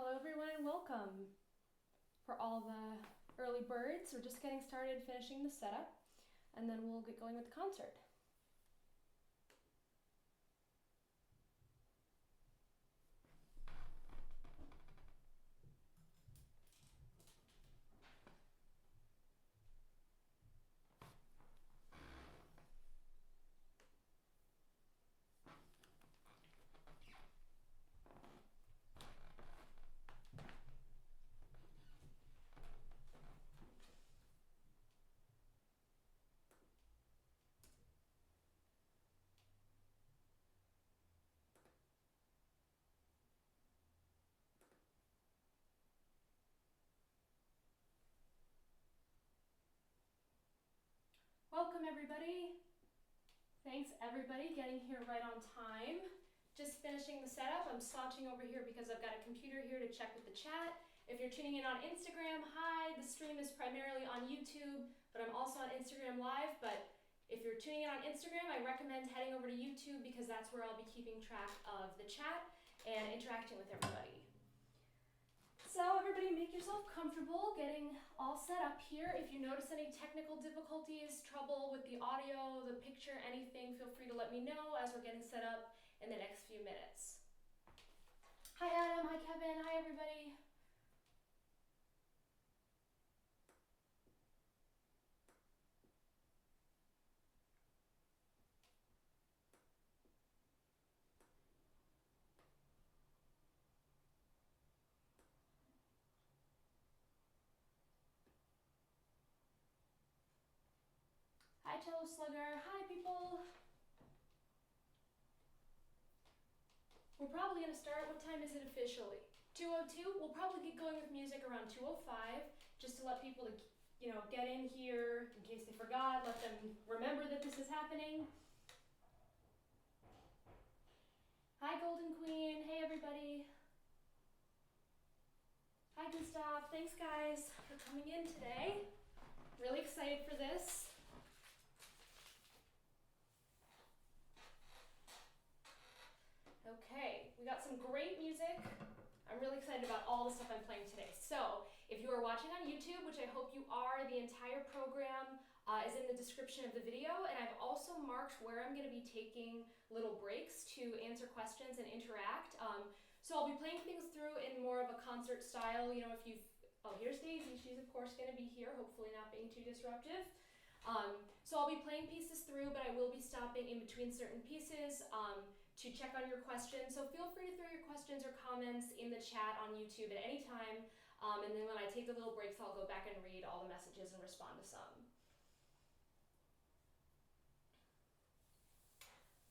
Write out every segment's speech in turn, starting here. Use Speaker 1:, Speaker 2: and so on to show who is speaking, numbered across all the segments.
Speaker 1: Hello everyone and welcome. For all the early birds, we're just getting started finishing the setup and then we'll get going with the concert. Welcome everybody. Thanks everybody getting here right on time. Just finishing the setup. I'm slouching over here because I've got a computer here to check with the chat. If you're tuning in on Instagram, hi, the stream is primarily on YouTube, but I'm also on Instagram Live. But if you're tuning in on Instagram, I recommend heading over to YouTube because that's where I'll be keeping track of the chat and interacting with everybody. So everybody make yourself comfortable getting all set up here. If you notice any technical difficulties, trouble with the audio, the picture, anything, feel free to let me know as we're getting set up in the next few minutes. Hi Adam, hi Kevin, hi everybody. Hi Cello Slugger, hi people. We're probably going to start, what time is it officially? 2:02, we'll probably get going with music around 2:05, just to let people, get in here in case they forgot, let them remember that this is happening. Hi Golden Queen, hey everybody. Hi Gustav, thanks guys for coming in today. Really excited for this. Okay, we got some great music. I'm really excited about all the stuff I'm playing today. So, if you are watching on YouTube, which I hope you are, the entire program is in the description of the video, and I've also marked where I'm going to be taking little breaks to answer questions and interact. So I'll be playing things through in more of a concert style. Oh, here's Daisy. She's of course going to be here, hopefully not being too disruptive. So I'll be playing pieces through, but I will be stopping in between certain pieces to check on your questions. So feel free to throw your questions or comments in the chat on YouTube at any time. And then when I take the little breaks, I'll go back and read all the messages and respond to some.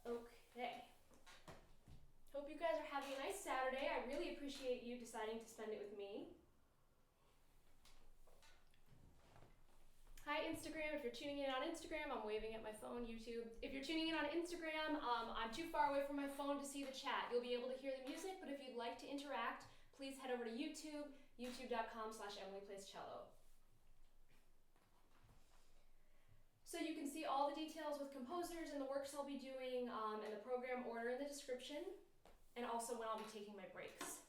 Speaker 1: Okay. Hope you guys are having a nice Saturday. I really appreciate you deciding to spend it with me. Hi Instagram, if you're tuning in on Instagram, I'm waving at my phone, YouTube. If you're tuning in on Instagram, I'm too far away from my phone to see the chat. You'll be able to hear the music, but if you'd like to interact, please head over to YouTube, youtube.com/EmilyPlaysCello. So you can see all the details with composers and the works I'll be doing and the program order in the description, and also when I'll be taking my breaks.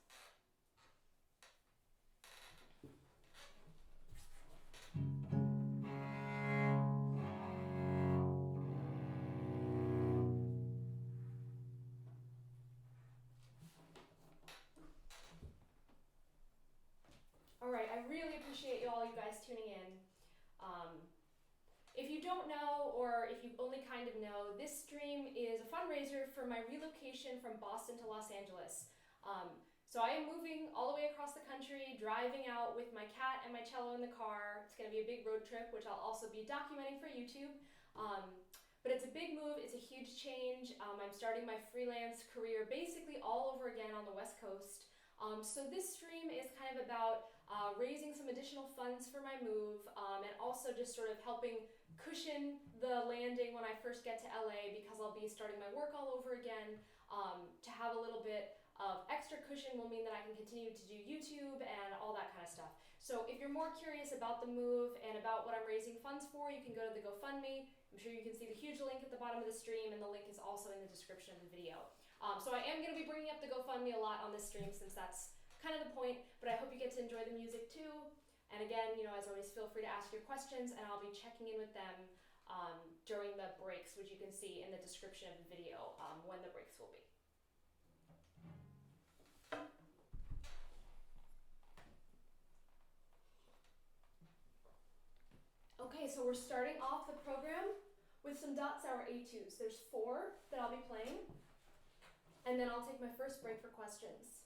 Speaker 1: Alright, I really appreciate all you guys tuning in. If you don't know, or if you only kind of know, this stream is a fundraiser for my relocation from Boston to Los Angeles. So I am moving all the way across the country, driving out with my cat and my cello in the car. It's going to be a big road trip, which I'll also be documenting for YouTube. But it's a big move, it's a huge change. I'm starting my freelance career basically all over again on the West Coast. So this stream is kind of about raising some additional funds for my move and also just sort of helping cushion the landing when I first get to LA because I'll be starting my work all over again. To have a little bit of extra cushion will mean that I can continue to do YouTube and all that kind of stuff. So if you're more curious about the move and about what I'm raising funds for, you can go to the GoFundMe. I'm sure you can see the huge link at the bottom of the stream, and the link is also in the description of the video. So I am going to be bringing up the GoFundMe a lot on this stream since that's kind of the point, but I hope you get to enjoy the music too. And again, as always, feel free to ask your questions, and I'll be checking in with them during the breaks, which you can see in the description of the video when the breaks will be. Okay, so we're starting off the program with some Dotzauer Etudes. There's 4 that I'll be playing, and then I'll take my first break for questions.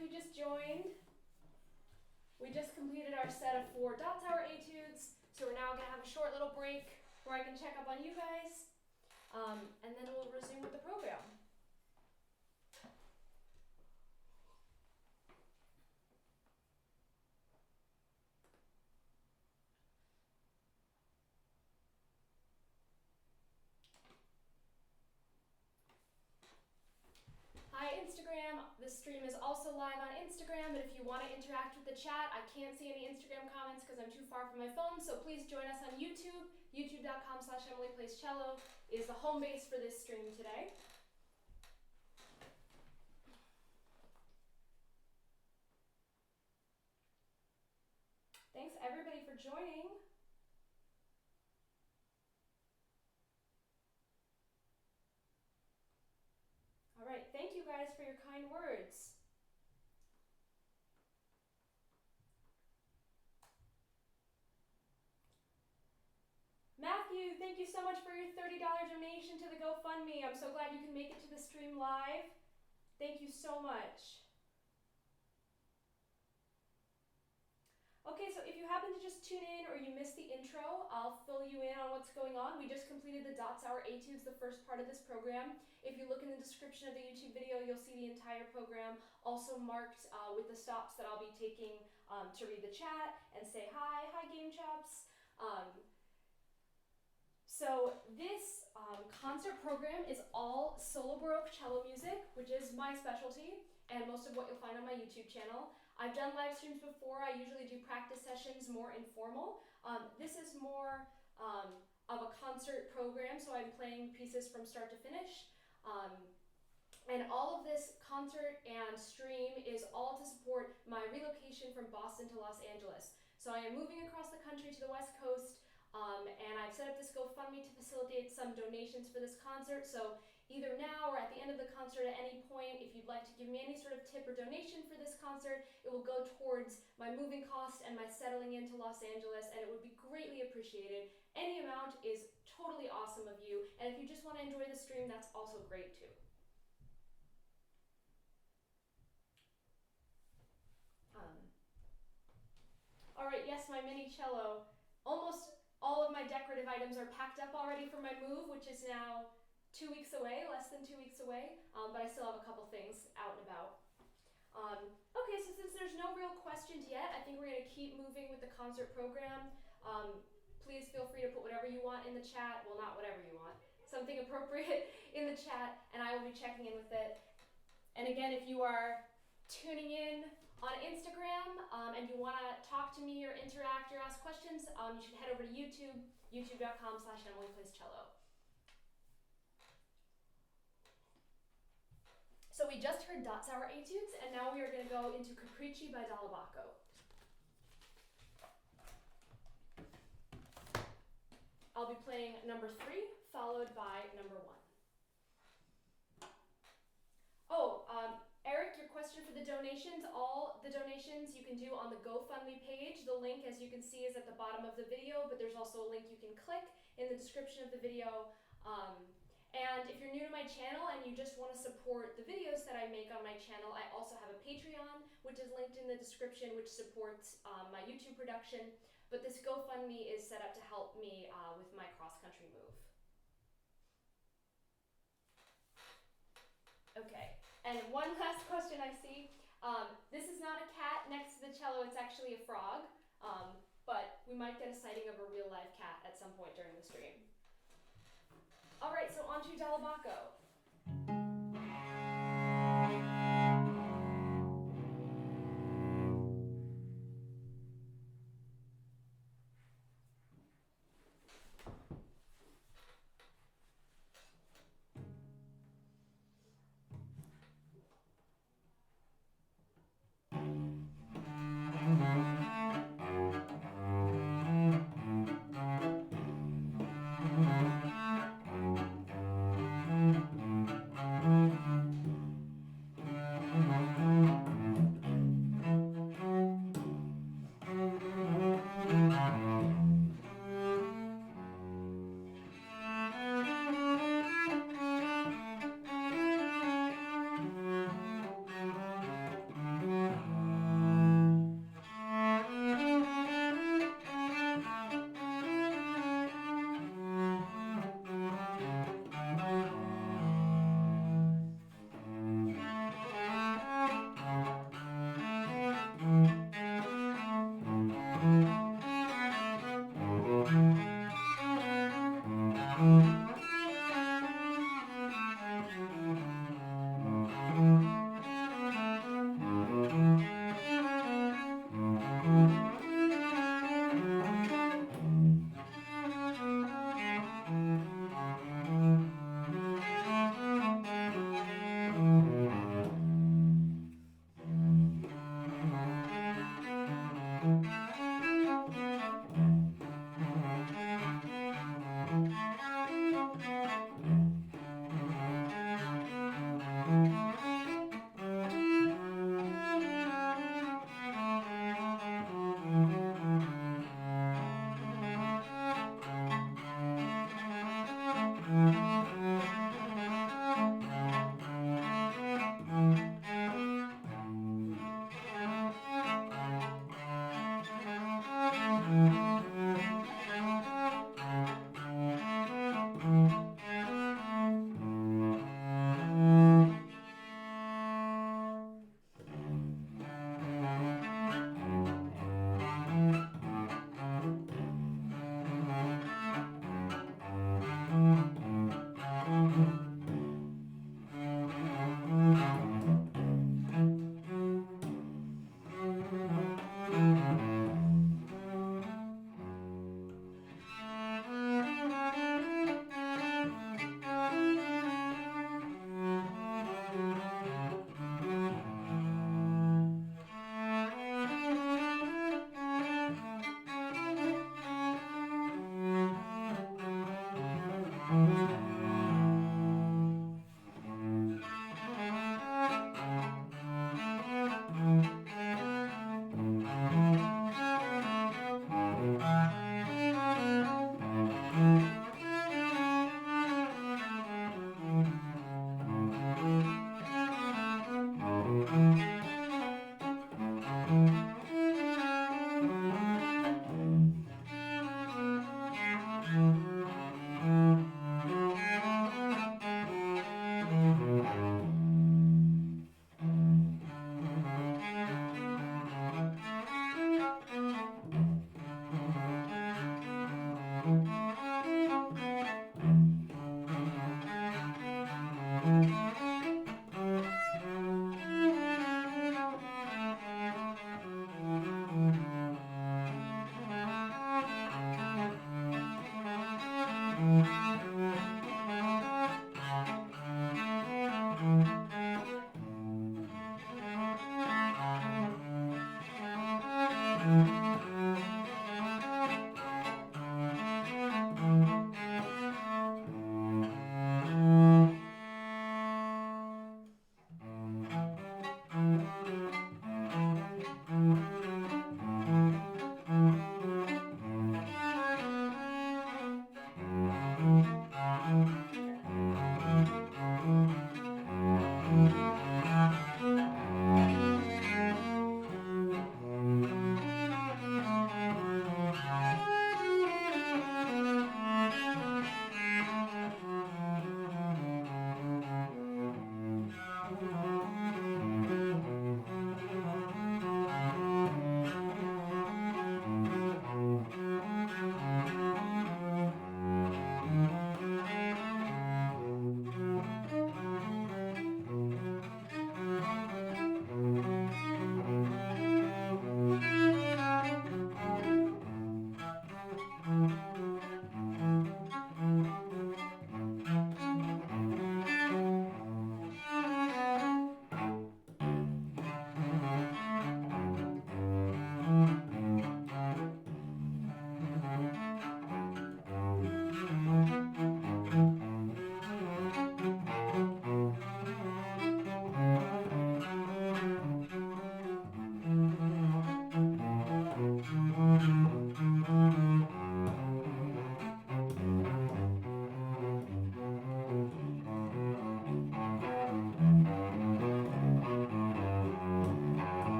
Speaker 1: if you just joined. We just completed our set of 4 Dotzauer Etudes, so we're now going to have a short little break where I can check up on you guys, and then we'll resume with the program. Hi Instagram, this stream is also live on Instagram, but if you want to interact with the chat, I can't see any Instagram comments because I'm too far from my phone, so please join us on YouTube. youtube.com/EmilyPlaysCello is the home base for this stream today. Thanks everybody for joining. All right, thank you guys for your kind words. Matthew, thank you so much for your $30 donation to the GoFundMe. I'm so glad you can make it to the stream live. Thank you so much. Okay, so if you happen to just tune in or you missed the intro, I'll fill you in on what's going on. We just completed the Dotzauer Etudes, the first part of this program. If you look in the description of the YouTube video, you'll see the entire program, also marked with the stops that I'll be taking to read the chat and say hi Game Chops. So this concert program is all solo Baroque cello music, which is my specialty, and most of what you'll find on my YouTube channel. I've done live streams before. I usually do practice sessions, more informal. This is more of a concert program, so I'm playing pieces from start to finish. And all of this concert and stream is all to support my relocation from Boston to Los Angeles. So I am moving across the country to the West Coast, and I've set up this GoFundMe to facilitate some donations for this concert. So either now or at the end of the concert at any point, if you'd like to give me any sort of tip or donation for this concert, it will go towards my moving costs and my settling into Los Angeles, and it would be greatly appreciated. Any amount is totally awesome of you, and if you just want to enjoy the stream, that's also great too. All right, yes, my mini cello. Almost all of my decorative items are packed up already for my move, which is now 2 weeks away, less than 2 weeks away, but I still have a couple things out and about. Okay, so since there's no real questions yet, I think we're going to keep moving with the concert program. Please feel free to put whatever you want in the chat. Well, not whatever you want. Something appropriate in the chat, and I will be checking in with it. And again, if you are tuning in on Instagram and you want to talk to me or interact or ask questions, you should head over to YouTube, youtube.com/EmilyPlaysCello. So we just heard Dotzauer Etudes, and now we are going to go into Capriccio by Dall'Abaco. I'll be playing number 3, followed by number 1. Oh, Eric, your question for the donations, all the donations you can do on the GoFundMe page. The link, as you can see, is at the bottom of the video, but there's also a link you can click in the description of the video. And if you're new to my channel and you just want to support the videos that I make on my channel, I also have a Patreon, which is linked in the description, which supports my YouTube production. But this GoFundMe is set up to help me with my cross-country move. Okay, and one last question I see. This is not a cat next to the cello, it's actually a frog. But we might get a sighting of a real live cat at some point during the stream. All right, so on to Dall'Abaco.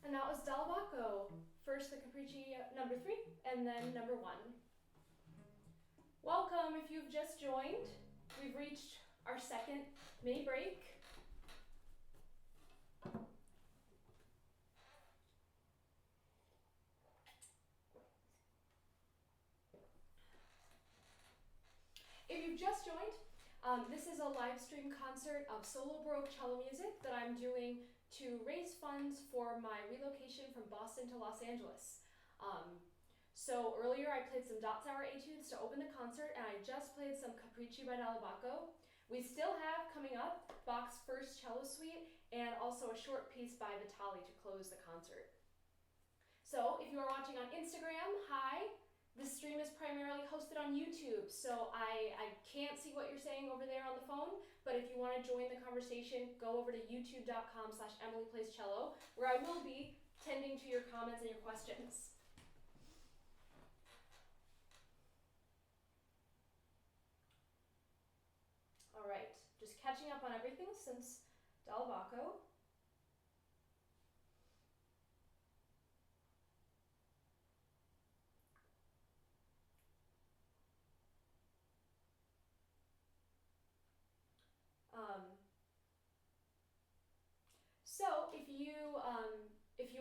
Speaker 1: And that was Dall'Abaco. First the Capriccio number 3, and then number 1. Welcome if you've just joined. We've reached our second mini break. If you've just joined, this is a live stream concert of solo Baroque cello music that I'm doing to raise funds for my relocation from Boston to Los Angeles. So earlier I played some Dotzauer Etudes to open the concert, and I just played some Capriccio by Dall'Abaco. We still have coming up Bach's first cello suite and also a short piece by Vitali to close the concert. So if you are watching on Instagram, hi. This stream is primarily hosted on YouTube, so I can't see what you're saying over there on the phone, but if you want to join the conversation, go over to youtube.com/EmilyPlaysCello, where I will be tending to your comments and your questions. All right, just catching up on everything since Dall'Abaco. So if you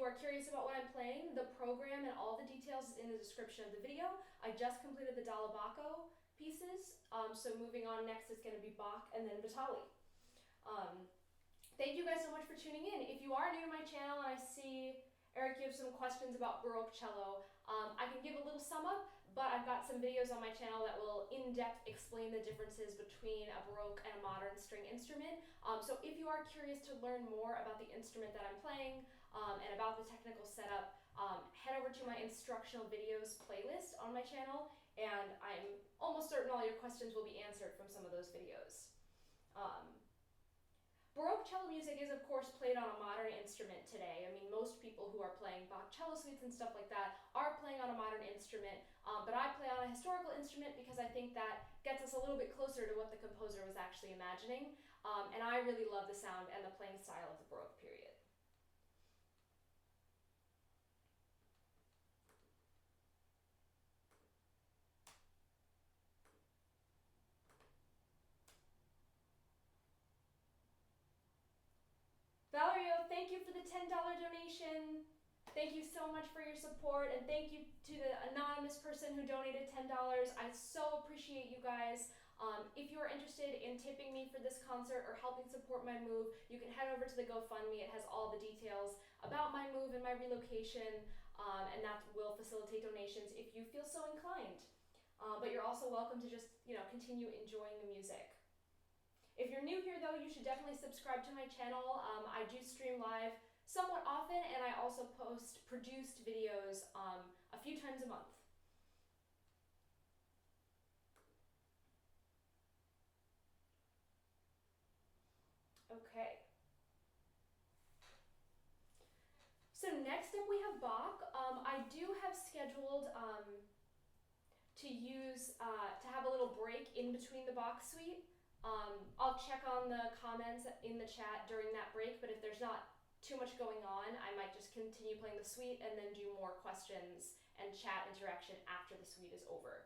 Speaker 1: are curious about what I'm playing, the program and all the details is in the description of the video. I just completed the Dall'Abaco pieces, so moving on next is going to be Bach and then Vitali. Thank you guys so much for tuning in. If you are new to my channel and I see Eric, you have some questions about Baroque cello, I can give a little sum up, but I've got some videos on my channel that will in-depth explain the differences between a Baroque and a modern string instrument. So if you are curious to learn more about the instrument that I'm playing and about the technical setup, head over to my instructional videos playlist on my channel, and I'm almost certain all your questions will be answered from some of those videos. Baroque cello music is, of course, played on a modern instrument today. I mean, most people who are playing Bach Cello Suites and stuff like that are playing on a modern instrument, but I play on a historical instrument because I think that gets us a little bit closer to what the composer was actually imagining, and I really love the sound and the playing style of the Baroque period. Valerio, thank you for the $10 donation. Thank you so much for your support, and thank you to the anonymous person who donated $10. I so appreciate you guys. If you are interested in tipping me for this concert or helping support my move, you can head over to the GoFundMe. It has all the details about my move and my relocation, and that will facilitate donations if you feel so inclined. But you're also welcome to just, continue enjoying the music. If you're new here, though, you should definitely subscribe to my channel. I do stream live somewhat often, and I also post produced videos a few times a month. Okay. So next up we have Bach. I do have scheduled to have a little break in between the Bach suite. I'll check on the comments in the chat during that break, but if there's not too much going on, I might just continue playing the suite and then do more questions and chat interaction after the suite is over.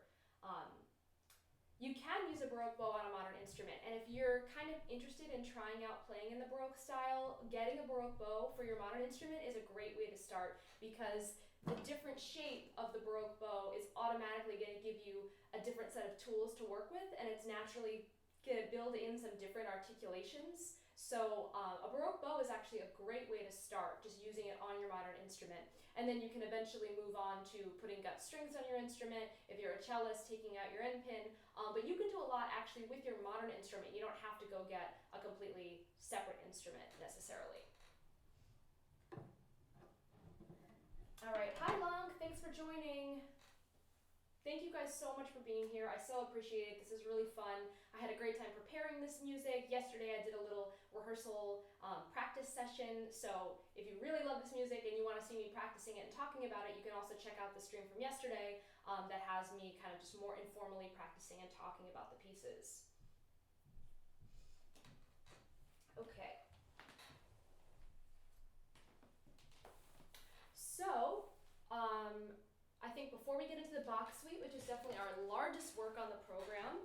Speaker 1: You can use a Baroque bow on a modern instrument, and if you're kind of interested in trying out playing in the Baroque style, getting a Baroque bow for your modern instrument is a great way to start, because the different shape of the Baroque bow is automatically going to give you a different set of tools to work with, and it's naturally going to build in some different articulations. So a Baroque bow is actually a great way to start, just using it on your modern instrument. And then you can eventually move on to putting gut strings on your instrument, if you're a cellist, taking out your end pin. But you can do a lot actually with your modern instrument. You don't have to go get a completely separate instrument necessarily. All right, hi Long, thanks for joining. Thank you guys so much for being here. I so appreciate it. This is really fun. I had a great time preparing this music. Yesterday I did a little rehearsal practice session. So if you really love this music and you want to see me practicing it and talking about it, you can also check out the stream from yesterday that has me kind of just more informally practicing and talking about the pieces. Okay. before we get into the Bach Suite, which is definitely our largest work on the program,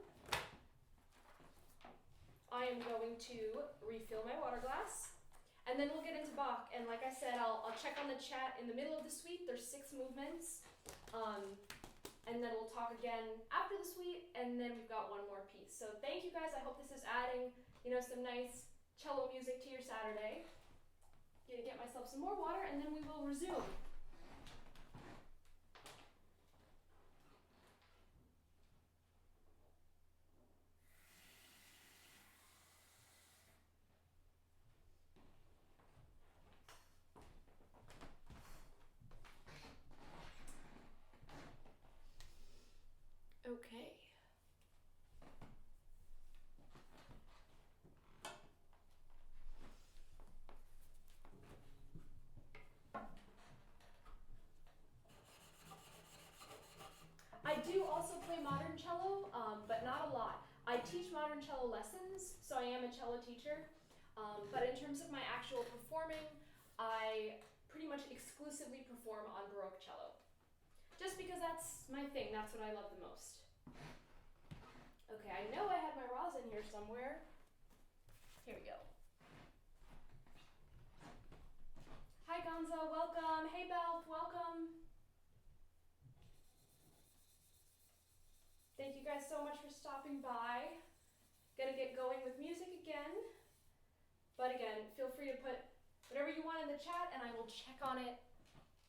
Speaker 1: I am going to refill my water glass, and then we'll get into Bach. And like I said, I'll check on the chat in the middle of the suite. There's 6 movements, and then we'll talk again after the suite, and then we've got one more piece. So thank you guys. I hope this is adding, some nice cello music to your Saturday. Gonna get myself some more water, and then we will resume. Okay. I do also play modern cello, but not a lot. I teach modern cello lessons, so I am a cello teacher. But in terms of my actual performing, I pretty much exclusively perform on Baroque cello. Just because that's my thing, that's what I love the most. Okay, I know I had my rosin here somewhere. Here we go. Hi Gonzo, welcome. Hey Belf, welcome. Thank you guys so much for stopping by. Gonna get going with music again. But again, feel free to put whatever you want in the chat and I will check on it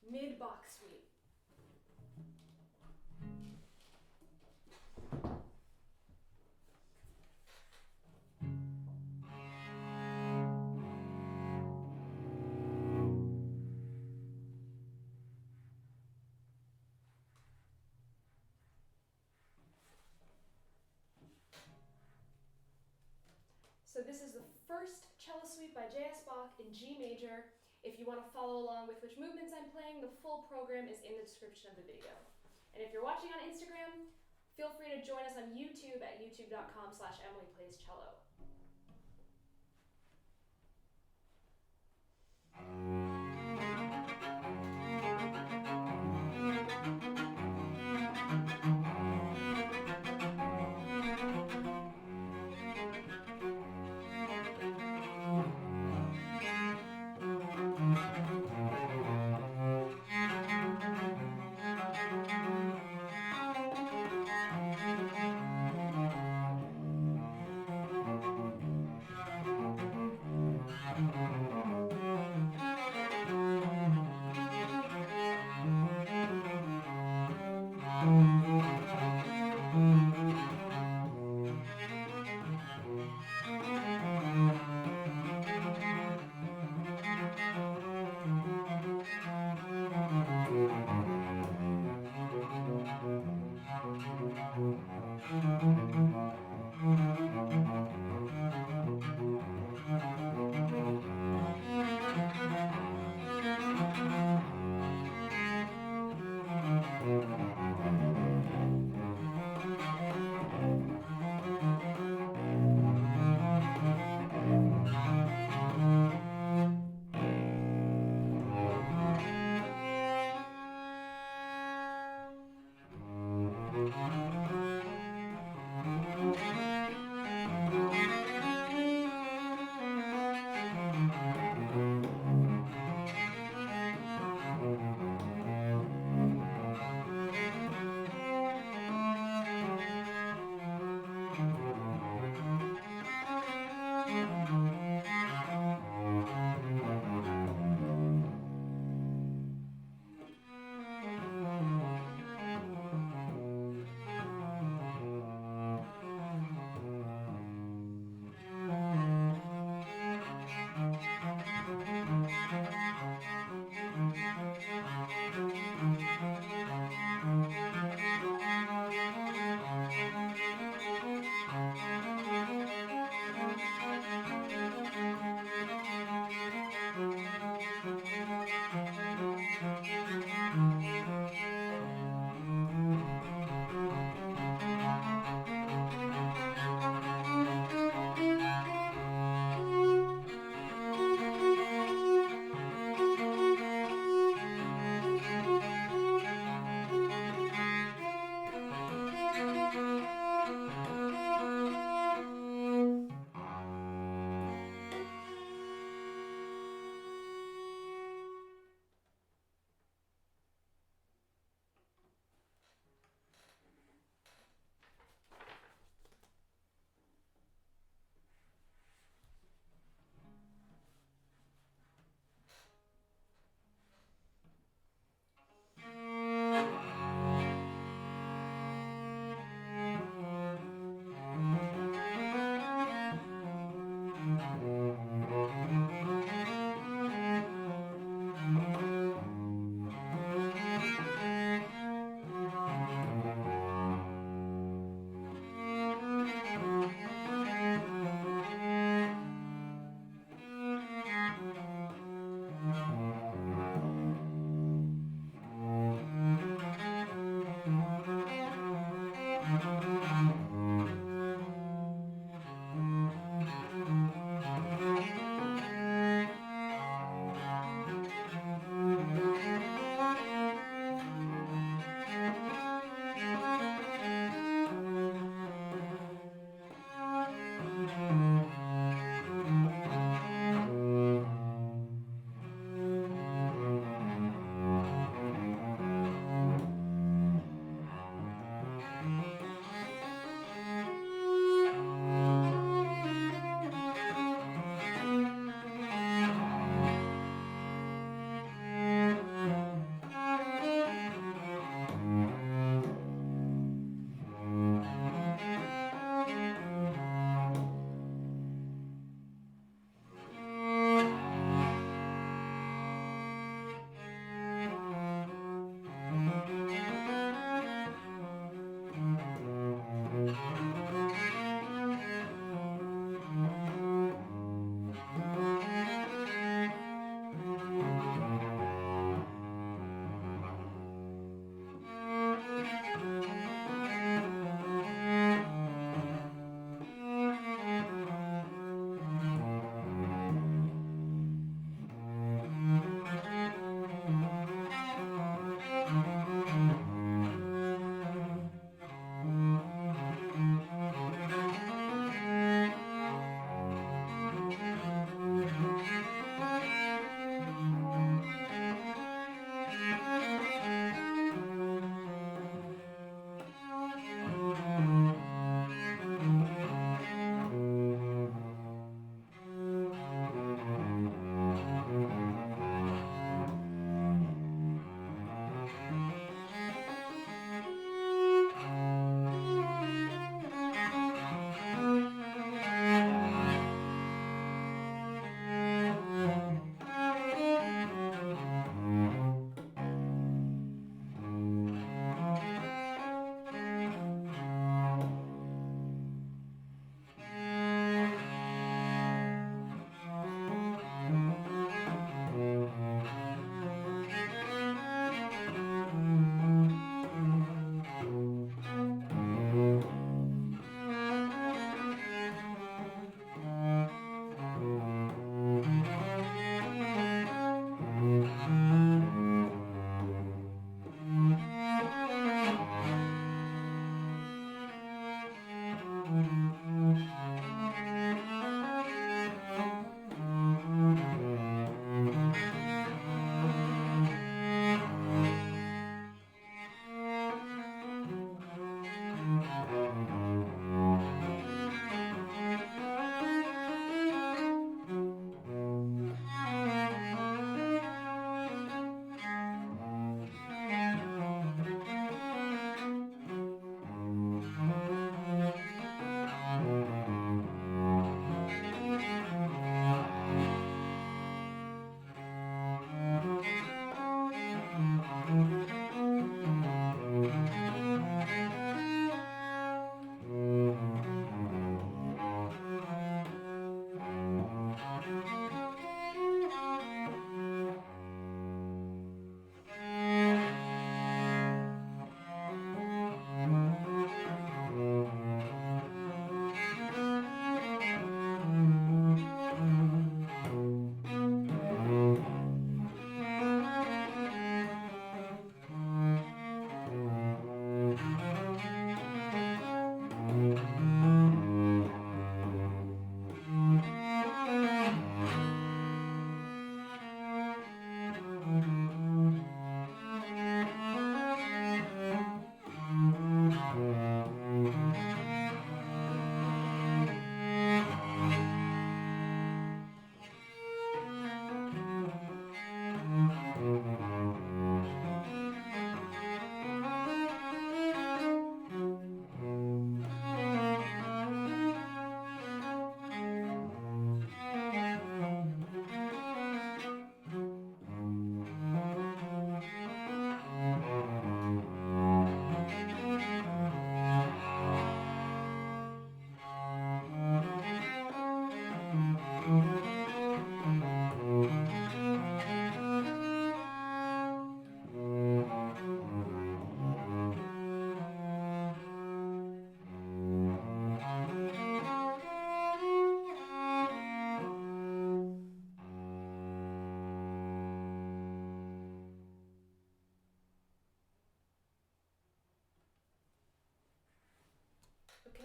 Speaker 1: mid-Bach Suite. So this is the first cello suite by J.S. Bach in G major. If you want to follow along with which movements I'm playing, the full program is in the description of the video. And if you're watching on Instagram, feel free to join us on YouTube at youtube.com/EmilyPlaysCello.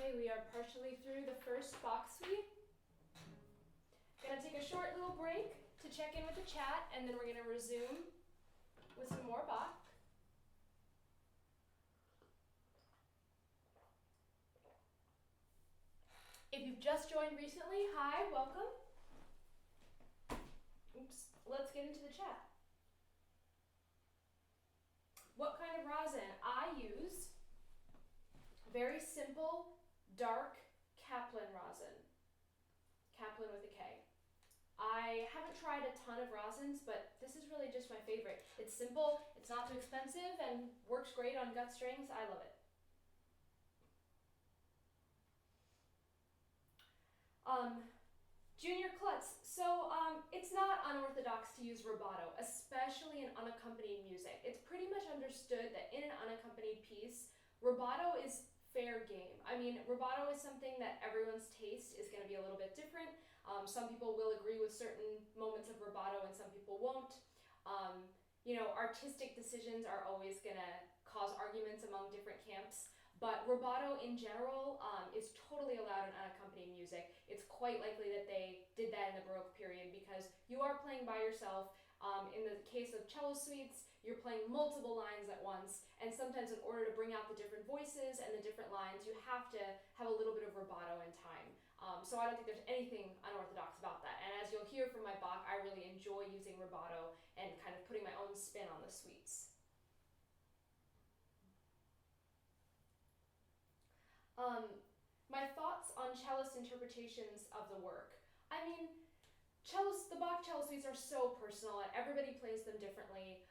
Speaker 1: Okay, we are partially through the first Bach suite. Gonna take a short little break to check in with the chat, and then we're gonna resume with some more Bach. If you've just joined recently, hi, welcome. Oops, let's get into the chat. What kind of rosin? I use very simple, dark Kaplan rosin. Kaplan with a K. I haven't tried a ton of rosins, but this is really just my favorite. It's simple, it's not too expensive, and works great on gut strings. I love it. Junior Klutz. So it's not unorthodox to use rubato, especially in unaccompanied music. It's pretty much understood that in an unaccompanied piece, rubato is fair game. I mean, rubato is something that everyone's taste is going to be a little bit different. Some people will agree with certain moments of rubato and some people won't. Artistic decisions are always going to cause arguments among different camps. But rubato in general is totally allowed in unaccompanied music. It's quite likely that they did that in the Baroque period because you are playing by yourself. In the case of cello suites, you're playing multiple lines at once, and sometimes in order to bring out the different voices and the different lines, you have to have a little bit of rubato in time. So I don't think there's anything unorthodox about that. And as you'll hear from my Bach, I really enjoy using rubato and kind of putting my own spin on the suites. My thoughts on cellist interpretations of the work. I mean, the Bach cello suites are so personal and everybody plays them differently.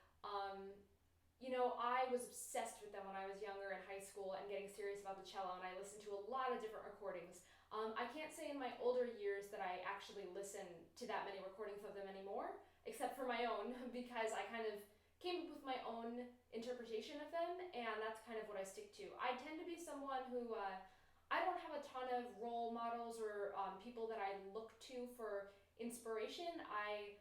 Speaker 1: I was obsessed with them when I was younger in high school and getting serious about the cello, and I listened to a lot of different recordings. I can't say in my older years that I actually listen to that many recordings of them anymore, except for my own, because I kind of came up with my own interpretation of them, and that's kind of what I stick to. I tend to be someone who I don't have a ton of role models or people that I look to for inspiration. I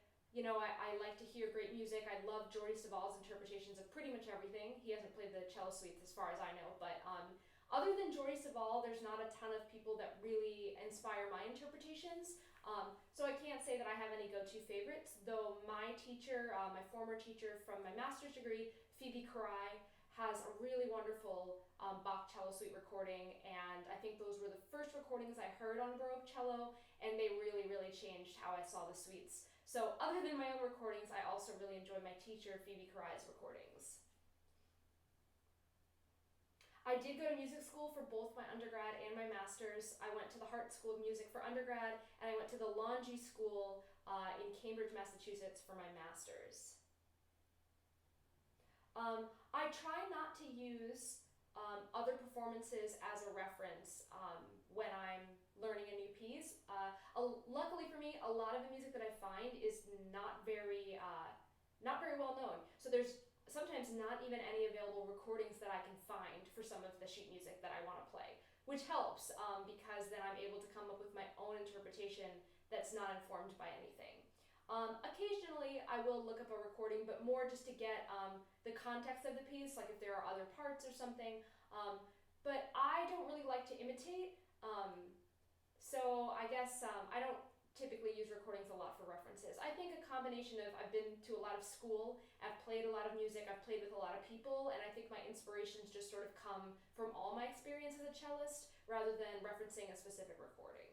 Speaker 1: like to hear great music. I love Jordi Saval's interpretations of pretty much everything. He hasn't played the cello suites as far as I know, but other than Jordi Saval, there's not a ton of people people that really inspire my interpretations. So I can't say that I have any go-to favorites, though my teacher, my former teacher from my master's degree, Phoebe Carai, has a really wonderful Bach Cello Suite recording, and I think those were the first recordings I heard on Baroque Cello, and they really, really changed how I saw the suites. So other than my own recordings, I also really enjoy my teacher Phoebe Carai's recordings. I did go to music school for both my undergrad and my master's. I went to the Hart School of Music for undergrad, and I went to the Longy School in Cambridge, Massachusetts for my master's. I try not to use other performances as a reference when I'm learning a new piece. Luckily for me, a lot of the music that I find is not very well known. So there's sometimes not even any available recordings that I can find for some of the sheet music that I want to play, which helps because then I'm able to come up with my own interpretation that's not informed by anything. Occasionally I will look up a recording, but more just to get the context of the piece, like if there are other parts or something. But I don't really like to imitate, so I guess I don't typically use recordings a lot for references. I think a combination of I've been to a lot of school, I've played a lot of music, I've played with a lot of people, and I think my inspirations just sort of come from all my experience as a cellist rather than referencing a specific recording.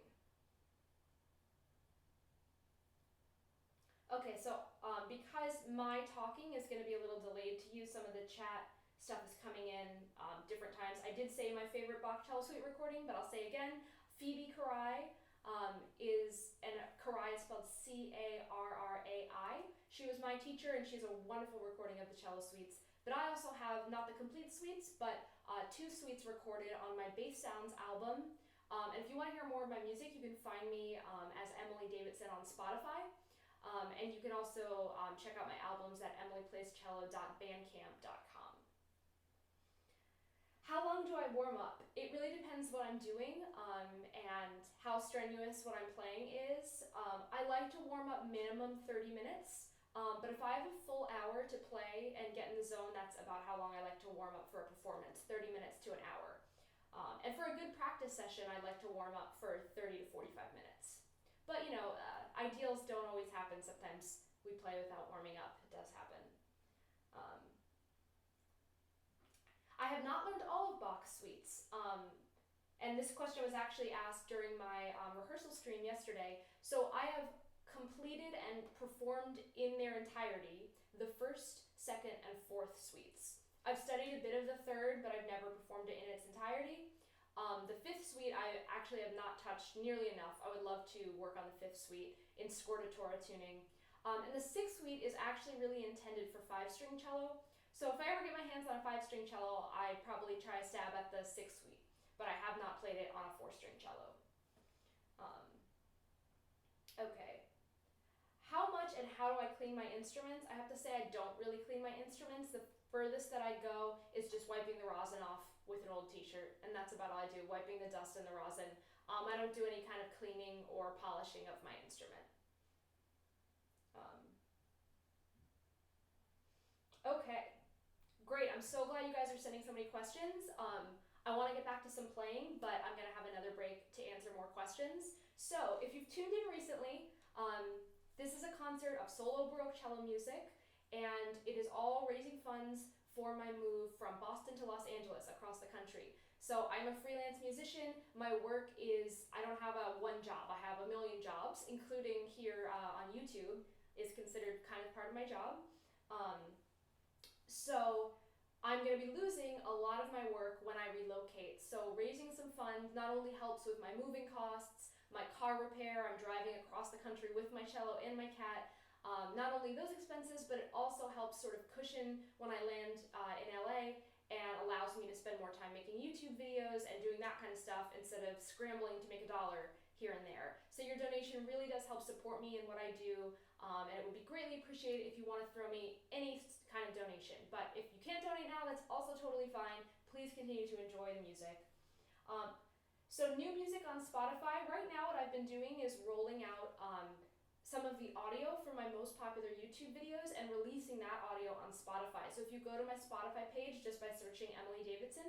Speaker 1: Okay, so because my talking is going to be a little delayed to use, some of the chat stuff is coming in different times. I did say my favorite Bach Cello Suite recording, but I'll say again, Phoebe Carai and Carai is spelled C-A-R-R-A-I. She was my teacher, and she has a wonderful recording of the cello suites. But I also have not the complete suites, but 2 suites recorded on my Bass Sounds album. And if you want to hear more of my music, you can find me as Emily Davidson on Spotify. And you can also check out my albums at emilyplayscello.bandcamp.com. How long do I warm up? It really depends what I'm doing and how strenuous what I'm playing is. I like to warm up minimum 30 minutes, but if I have a full hour to play and get in the zone, that's about how long I like to warm up for a performance, 30 minutes to an hour. And for a good practice session, I like to warm up for 30 to 45 minutes. But you know, ideals don't always happen. Sometimes we play without warming up. It does happen. I have not learned all of Bach's suites. And this question was actually asked during my rehearsal stream yesterday. So I have completed and performed in their entirety the 1st, 2nd, and 4th suites. I've studied a bit of the 3rd, but I've never performed it in its entirety. The 5th suite I actually have not touched nearly enough. I would love to work on the 5th suite in scordatura tuning. And the 6th suite is actually really intended for 5-string cello. So if I ever get my hands on a 5-string cello, I'd probably try a stab at the 6th suite, but I have not played it on a 4-string cello. Okay. How much and how do I clean my instruments? I have to say I don't really clean my instruments. The furthest that I go is just wiping the rosin off with an old t-shirt, and that's about all I do, wiping the dust and the rosin. I don't do any kind of cleaning or polishing of my instrument. Okay. Great, I'm so glad you guys are sending so many questions. I want to get back to some playing, but I'm going to have another break to answer more questions. So, if you've tuned in recently, this is a concert of solo Baroque cello music, and it is all raising funds for my move from Boston to Los Angeles across the country. So, I'm a freelance musician. My work is, I don't have one job. I have a million jobs, including here on YouTube is considered kind of part of my job. So I'm going to be losing a lot of my work when I relocate. So raising some funds not only helps with my moving costs, my car repair, I'm driving across the country with my cello and my cat. Not only those expenses, but it also helps sort of cushion when I land in LA and allows me to spend more time making YouTube videos and doing that kind of stuff instead of scrambling to make $1 here and there. So your donation really does help support me in what I do, and it would be greatly appreciated if you want to throw me any kind of donation. But if you can't donate now, that's also totally fine. Please continue to enjoy the music. So new music on Spotify. Right now what I've been doing is rolling out some of the audio from my most popular YouTube videos and releasing that audio on Spotify. So if you go to my Spotify page just by searching Emily Davidson,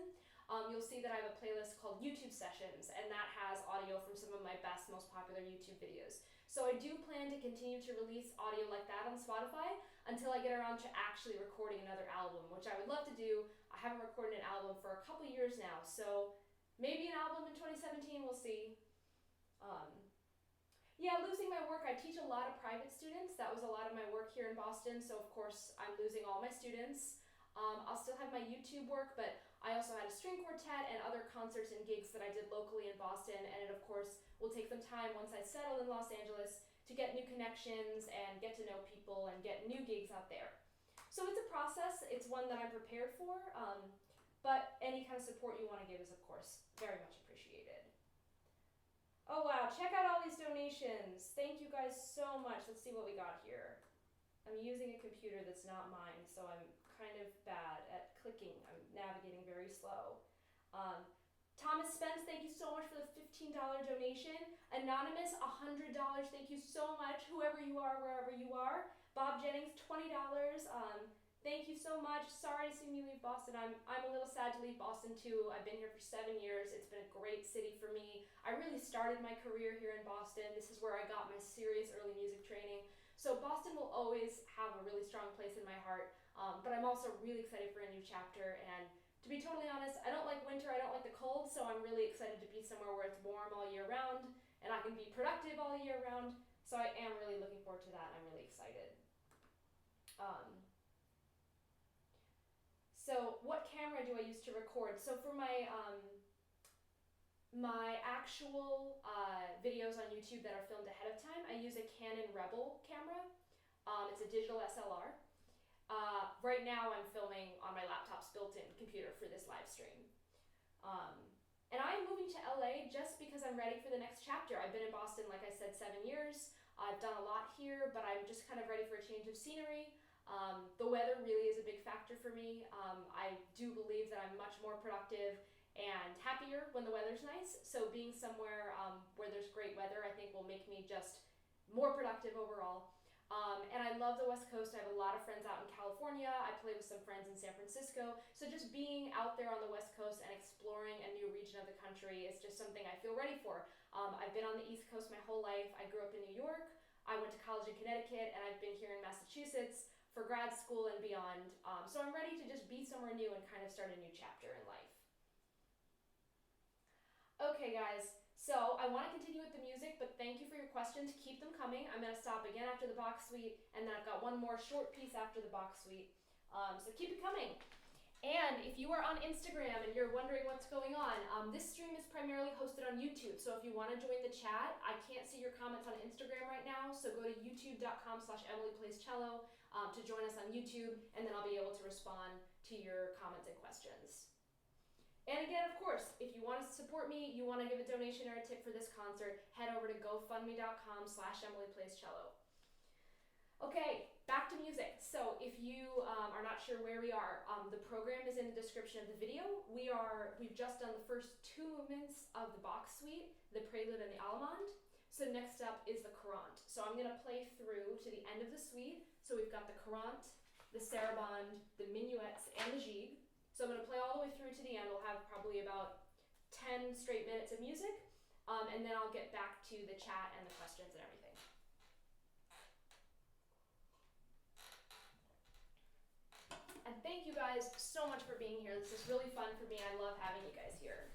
Speaker 1: you'll see that I have a playlist called YouTube Sessions, and that has audio from some of my best, most popular YouTube videos. So I do plan to continue to release audio like that on Spotify until I get around to actually recording another album, which I would love to do. I haven't recorded an album for a couple years now, so maybe an album in 2017, we'll see. Yeah, losing my work. I teach a lot of private students. That was a lot of my work here in Boston, so of course I'm losing all my students. I'll still have my YouTube work, but I also had a string quartet and other concerts and gigs that I did locally in Boston, and it of course will take some time once I settle in Los Angeles to get new connections and get to know people and get new gigs out there. So it's a process. It's one that I'm prepared for, but any kind of support you want to give is of course very much appreciated. Oh wow, check out all these donations. Thank you guys so much. Let's see what we got here. I'm using a computer that's not mine, so I'm kind of bad at clicking. I'm navigating very slow. Thomas Spence, thank you so much for the $15 donation. Anonymous, $100, thank you so much, whoever you are, wherever you are. Bob Jennings, $20. Thank you so much. Sorry to see me leave Boston. I'm a little sad to leave Boston too. I've been here for 7 years. It's been a great city for me. I really started my career here in Boston. This is where I got my serious early music training. So Boston will always have a really strong place in my heart. But I'm also really excited for a new chapter. And to be totally honest, I don't like winter. I don't like the cold. So I'm really excited to be somewhere where it's warm all year round and I can be productive all year round. So I am really looking forward to that. I'm really excited. So what camera do I use to record? So for my my actual videos on YouTube that are filmed ahead of time, I use a Canon Rebel camera. It's a digital SLR. Right now I'm filming on my laptop's built-in computer for this live stream. And I'm moving to LA just because I'm ready for the next chapter. I've been in Boston, like I said, 7 years. I've done a lot here, but I'm just kind of ready for a change of scenery. The weather really is a big factor for me. I do believe that I'm much more productive and happier when the weather's nice. So being somewhere where there's great weather, I think will make me just more productive overall. And I love the West Coast. I have a lot of friends out in California. I play with some friends in San Francisco. So just being out there on the West Coast and exploring a new region of the country is just something I feel ready for. I've been on the East Coast my whole life. I grew up in New York. I went to college in Connecticut, and I've been here in Massachusetts for grad school and beyond. So I'm ready to just be somewhere new and kind of start a new chapter in life. Okay guys, so I want to continue with the music, but thank you for your questions. Keep them coming. I'm going to stop again after the Bach Suite, and then I've got one more short piece after the Bach Suite. So keep it coming. And if you are on Instagram and you're wondering what's going on, this stream is primarily hosted on YouTube. So if you want to join the chat, I can't see your comments on Instagram right now. So go to youtube.com/EmilyPlaysCello to join us on YouTube, and then I'll be able to respond to your comments and questions. And again, of course, if you want to support me, you want to give a donation or a tip for this concert, head over to gofundme.com/EmilyPlaysCello. Okay, back to music. So if you are not sure where we are, the program is in the description of the video. We've just done the first 2 movements of the Bach Suite, the Prélude and the Allemande. So next up is the Courante. So I'm going to play through to the end of the suite. So we've got the Courante, the Sarabande, the Minuets, and the Gigue. So I'm going to play all the way through to the end. We'll have probably about 10 straight minutes of music, and then I'll get back to the chat and the questions and everything. And thank you guys so much for being here. This is really fun for me. I love having you guys here.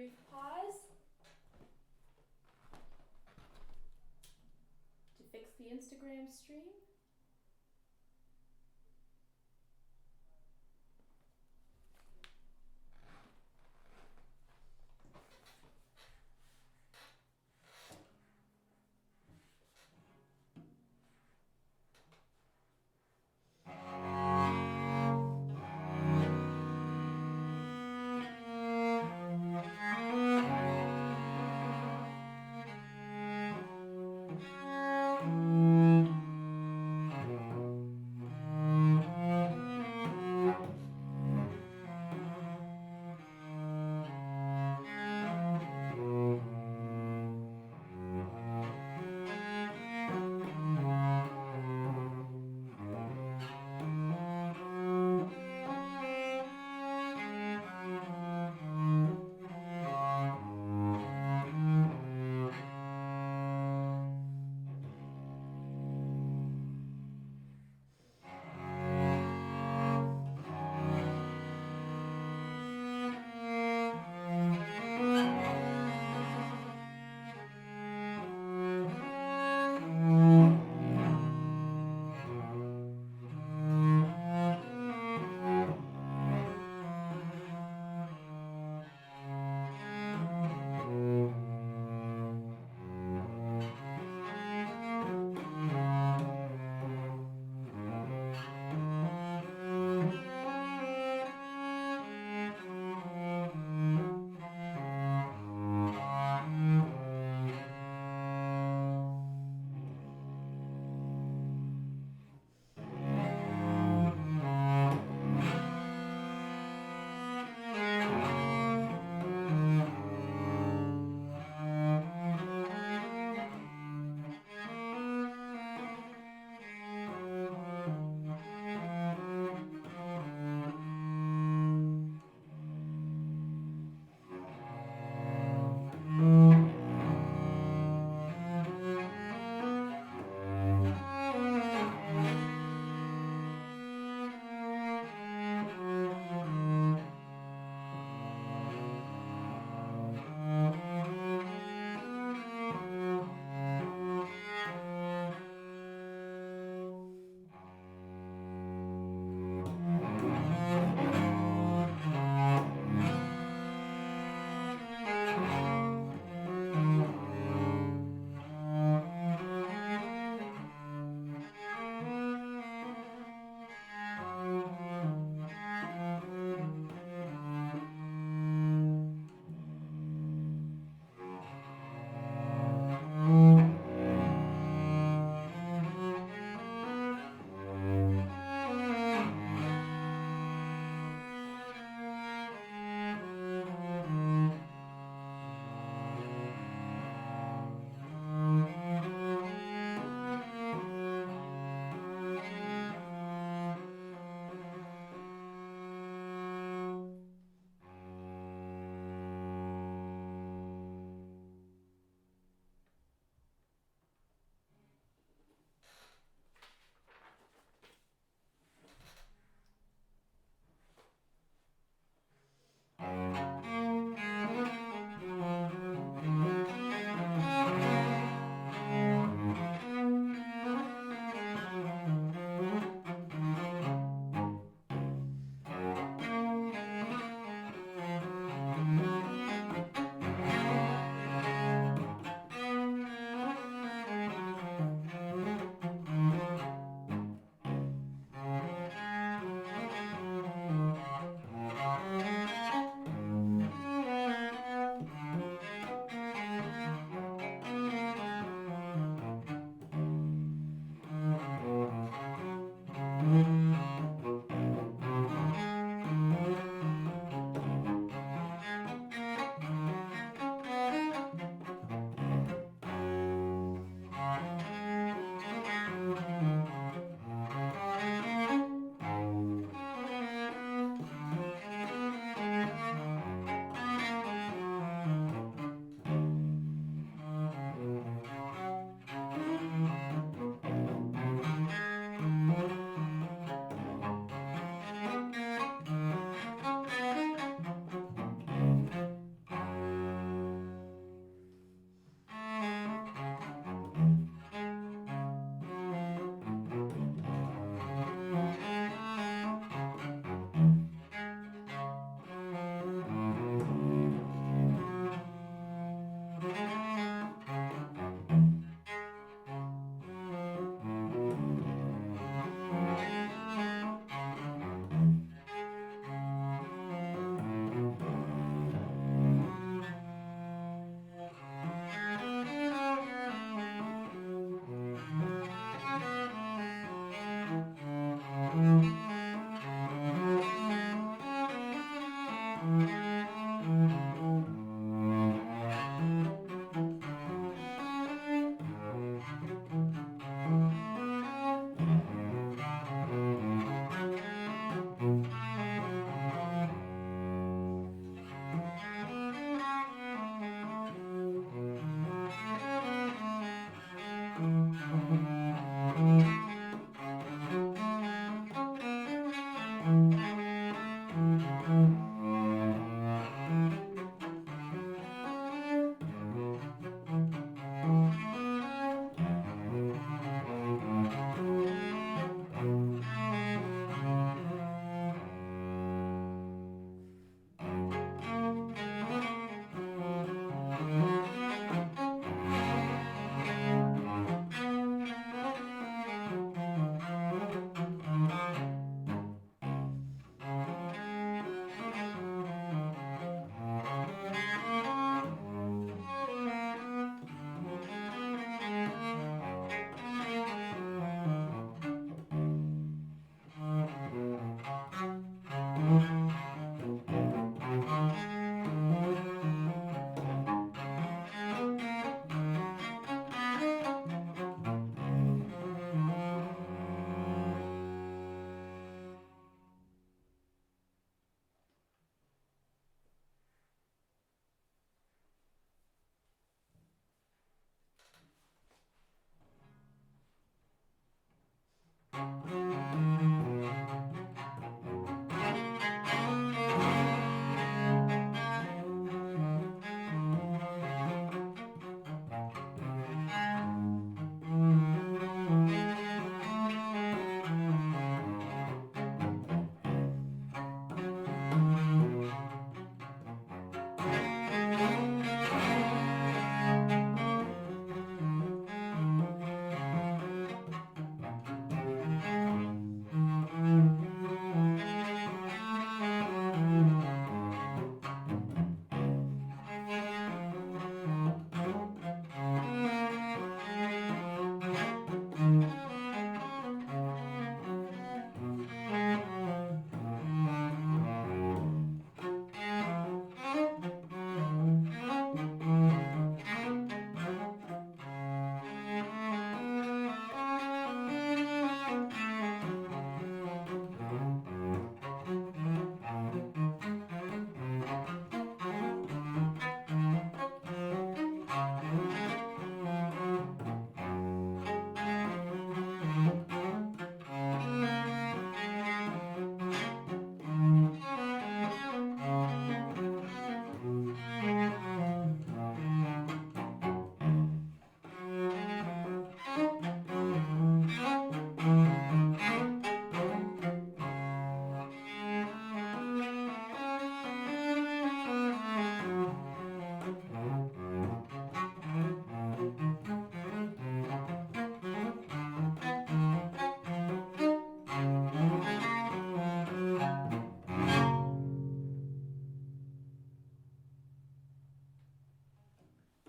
Speaker 1: brief pause to fix the Instagram stream.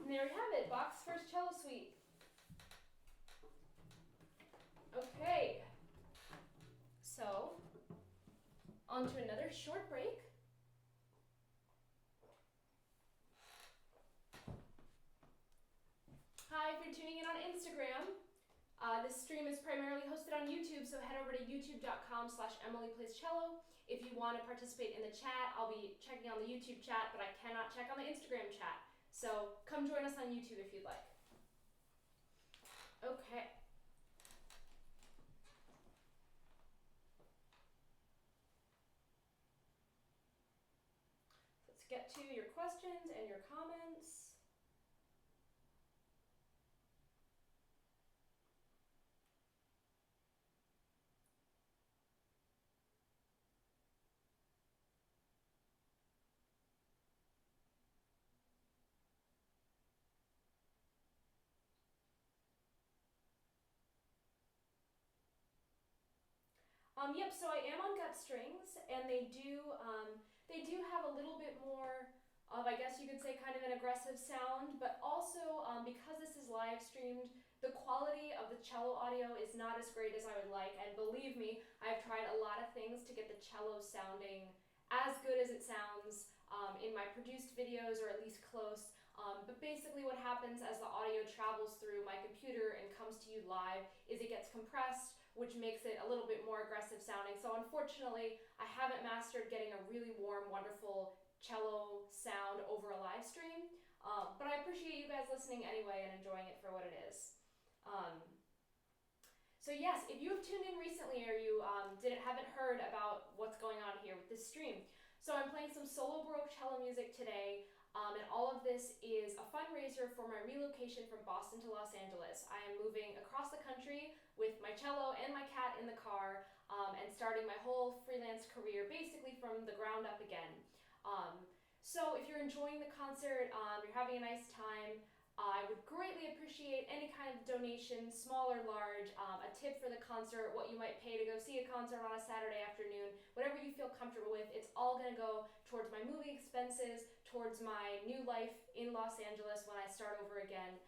Speaker 1: And there we have it, Bach's first cello suite. Okay, so on to another short break. Hi, if you're tuning in on Instagram, this stream is primarily hosted on YouTube, so head over to youtube.com/EmilyPlaysCello. If you want to participate in the chat, I'll be checking on the YouTube chat, but I cannot check on the Instagram chat. So come join us on YouTube if you'd like. Okay. Let's get to your questions and your comments. Yep, so I am on gut strings, and they do have a little bit more of, I guess you could say, kind of an aggressive sound, but also because this is live streamed, the quality of the cello audio is not as great as I would like, and believe me, I've tried a lot of things to get the cello sounding as good as it sounds in my produced videos, or at least close. But basically what happens as the audio travels through my computer and comes to you live is it gets compressed, which makes it a little bit more aggressive sounding. So unfortunately, I haven't mastered getting a really warm, wonderful cello sound over a live stream. But I appreciate you guys listening anyway and enjoying it for what it is. yes, if you have tuned in recently or you haven't heard about what's going on here with this stream, so I'm playing some solo Baroque cello music today, and all of this is a fundraiser for my relocation from Boston to Los Angeles. I am moving across the country with my cello and my cat in the car, and starting my whole freelance career basically from the ground up again. So if you're enjoying the concert, you're having a nice time, I would greatly appreciate any kind of donation, small or large, a tip for the concert, what you might pay to go see a concert on a Saturday afternoon, whatever you feel comfortable with. It's all going to go towards my moving expenses, towards my new life in Los Angeles when I start over again.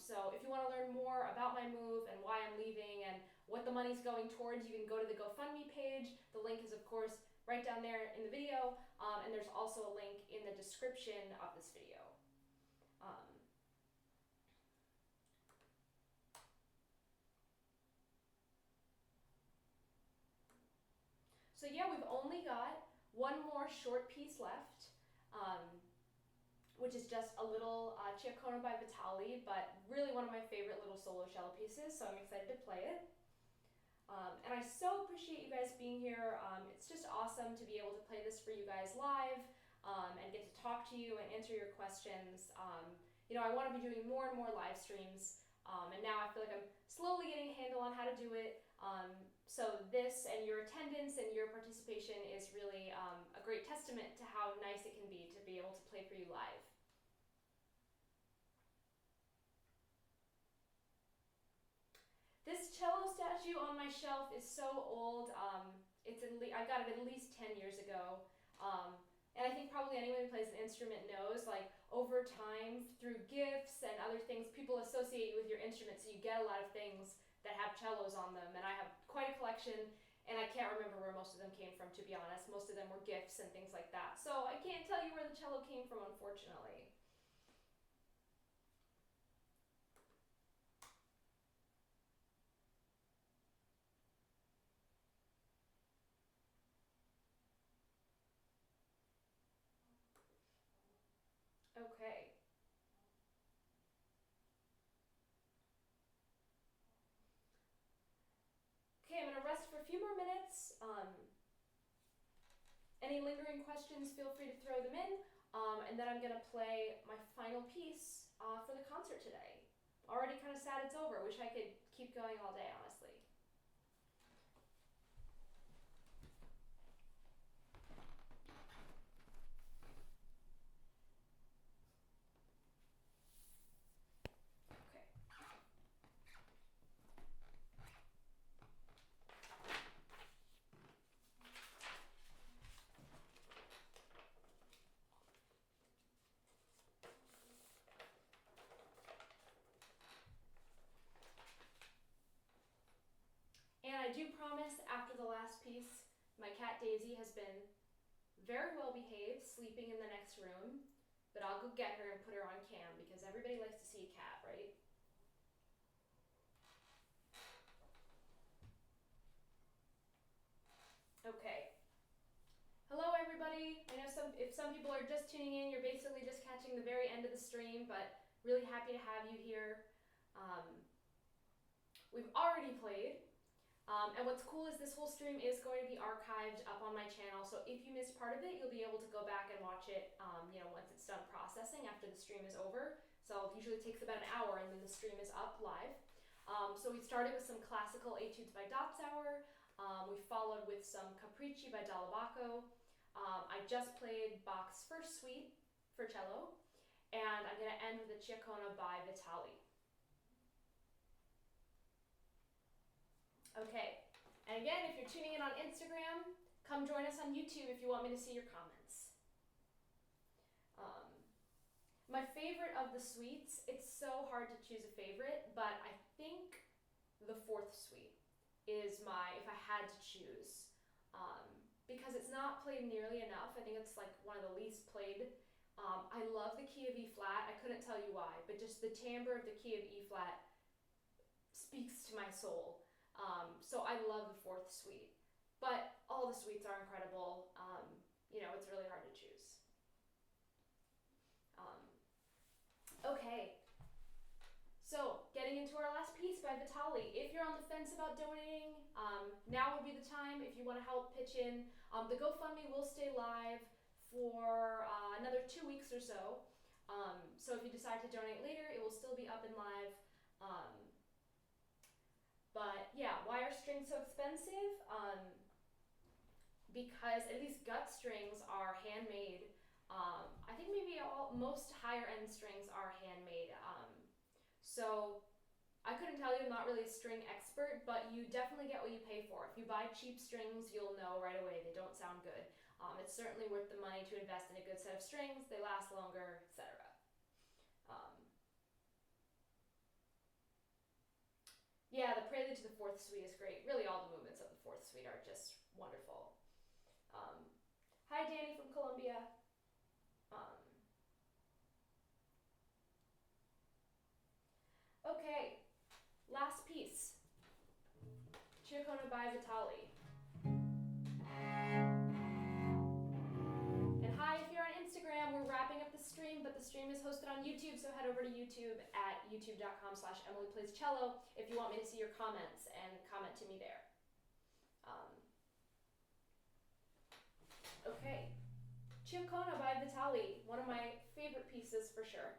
Speaker 1: So if you want to learn more about my move and why I'm leaving and what the money's going towards, you can go to the GoFundMe page. The link is, of course, right down there in the video, and there's also a link in the description of this video. So yeah, we've only got one more short piece left, which is just a little Chiacona by Vitali, but really one of my favorite little solo cello pieces, so I'm excited to play it. And I so appreciate you guys being here. It's just awesome to be able to play this for you guys live, and get to talk to you and answer your questions. You know, I want to be doing more and more live streams, and now I feel like I'm slowly getting a handle on how to do it. So this and your attendance and your participation is really a great testament to how nice it can be to be able to play for you live. This cello statue on my shelf is so old. I got it at least 10 years ago. And I think probably anyone who plays an instrument knows, like, over time, through gifts and other things, people associate you with your instrument, so you get a lot of things that have cellos on them, and I have quite a collection, and I can't remember where most of them came from, to be honest. Most of them were gifts and things like that, so I can't tell you where the cello came from, unfortunately. Okay. Okay, I'm gonna rest for a few more minutes. Any lingering questions, feel free to throw them in. And then I'm gonna play my final piece for the concert today. Already kind of sad it's over. Wish I could keep going all day, honestly. And I do promise, after the last piece, my cat Daisy has been very well behaved, sleeping in the next room, but I'll go get her and put her on cam because everybody likes to see a cat, right? Okay. Hello everybody. I know if some people are just tuning in, you're basically just catching the very end of the stream, but really happy to have you here. We've already played. And what's cool is this whole stream is going to be archived up on my channel, so if you missed part of it, you'll be able to go back and watch it, once it's done processing after the stream is over. So it usually takes about an hour and then the stream is up live. So we started with some classical Etudes by Dotzauer. We followed with some Capriccio by Dall'Abaco. I just played Bach's first suite for cello, and I'm going to end with a Chiacona by Vitali. Okay, and again, if you're tuning in on Instagram, come join us on YouTube if you want me to see your comments. My favorite of the suites, it's so hard to choose a favorite, but I think the fourth suite is if I had to choose, because it's not played nearly enough. I think it's like one of the least played. I love the key of E flat. I couldn't tell you why, but just the timbre of the key of E flat speaks to my soul. So I love the fourth suite, but all the suites are incredible. It's really hard to choose. Okay, so getting getting into our last piece by Vitali. If you're on the fence about donating, now would be the time if you want to help pitch in. The GoFundMe will stay live for another 2 weeks or so. So if you decide to donate later, it will still be up and live. But yeah, why are strings so expensive? Because at least gut strings are handmade. I think maybe most higher end strings are handmade. So I couldn't tell you, I'm not really a string expert, but you definitely get what you pay for. If you buy cheap strings, you'll know right away they don't sound good. It's certainly worth the money to invest in a good set of strings. They last longer, etc. Yeah, the Prelude to the Fourth Suite is great. Really, all the movements of the Fourth Suite are just wonderful. Hi, Danny from Colombia. Okay, last piece. Chiacona by Vitali. And hi, if you're on Instagram, we're wrapping up the stream, but the stream is hosted on YouTube, so head over to YouTube at youtube.com/EmilyPlaysCello if you want me to see your comments, and comment to me there. Okay, Chiacona by Vitali, one of my favorite pieces for sure.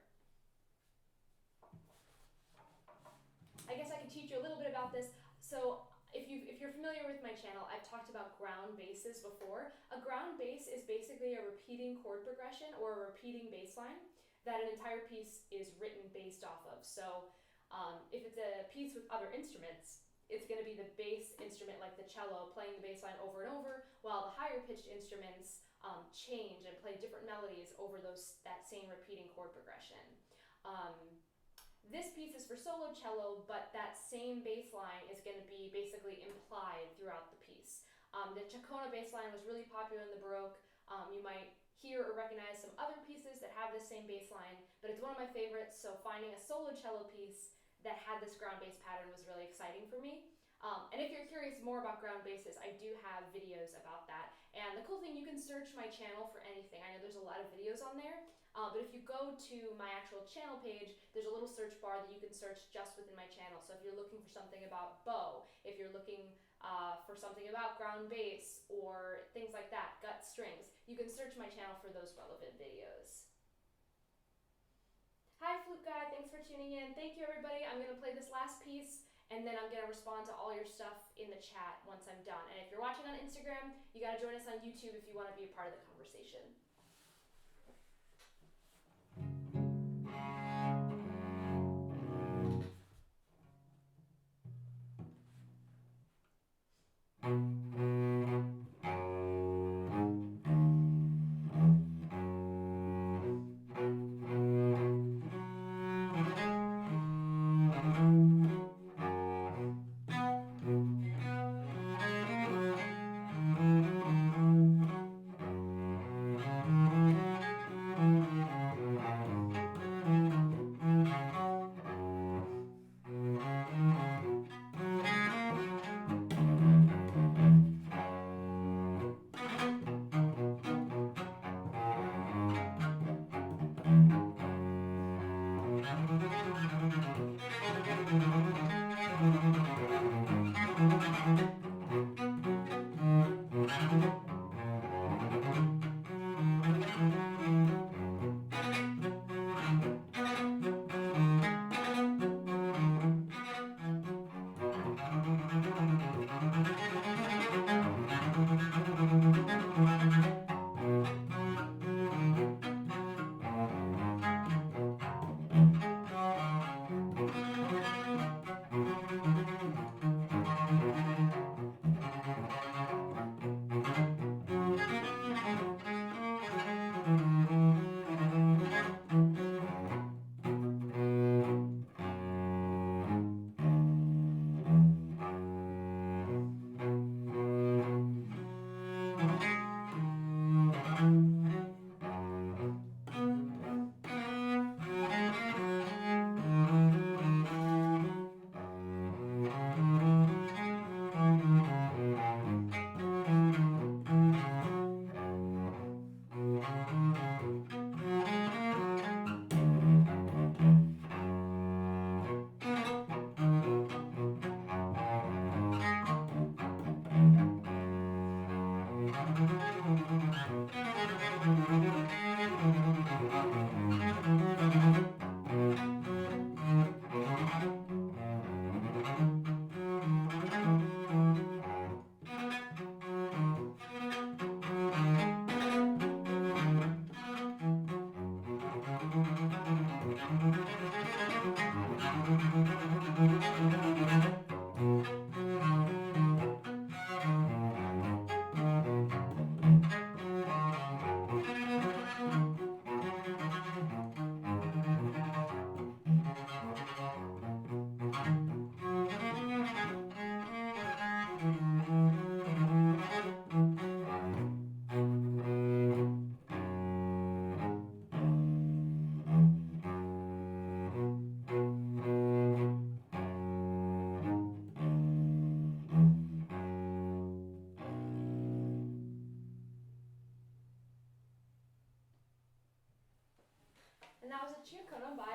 Speaker 1: I guess I could teach you a little bit about this. So if you're familiar with my channel, I've talked about ground basses before. A ground bass is basically a repeating chord progression or a repeating bass line that an entire piece is written based off of. So if it's a piece with other instruments, it's going to be the bass instrument, like the cello, playing the bass line over and over, while the higher pitched instruments change and play different melodies over that same repeating chord progression. This piece is for solo cello, but that same bass line is going to be basically implied throughout the piece. The Chiacona bass line was really popular in the Baroque. You might hear or recognize some other pieces that have the same bass line, but it's one of my favorites, so finding a solo cello piece that had this ground bass pattern was really exciting for me. And if you're curious more about ground basses, I do have videos about that. And the cool thing, you can search my channel for anything. I know there's a lot of videos on there, but if you go to my actual channel page, there's a little search bar that you can search just within my channel. So if you're looking for something about bow, if you're looking for something about ground bass or things like that, gut strings, you can search my channel for those relevant videos. Hi Flute Guy, thanks for tuning in. Thank you everybody. I'm gonna play this last piece and then I'm gonna respond to all your stuff in the chat once I'm done. And if you're watching on Instagram, you gotta join us on YouTube if you wanna be a part of the conversation.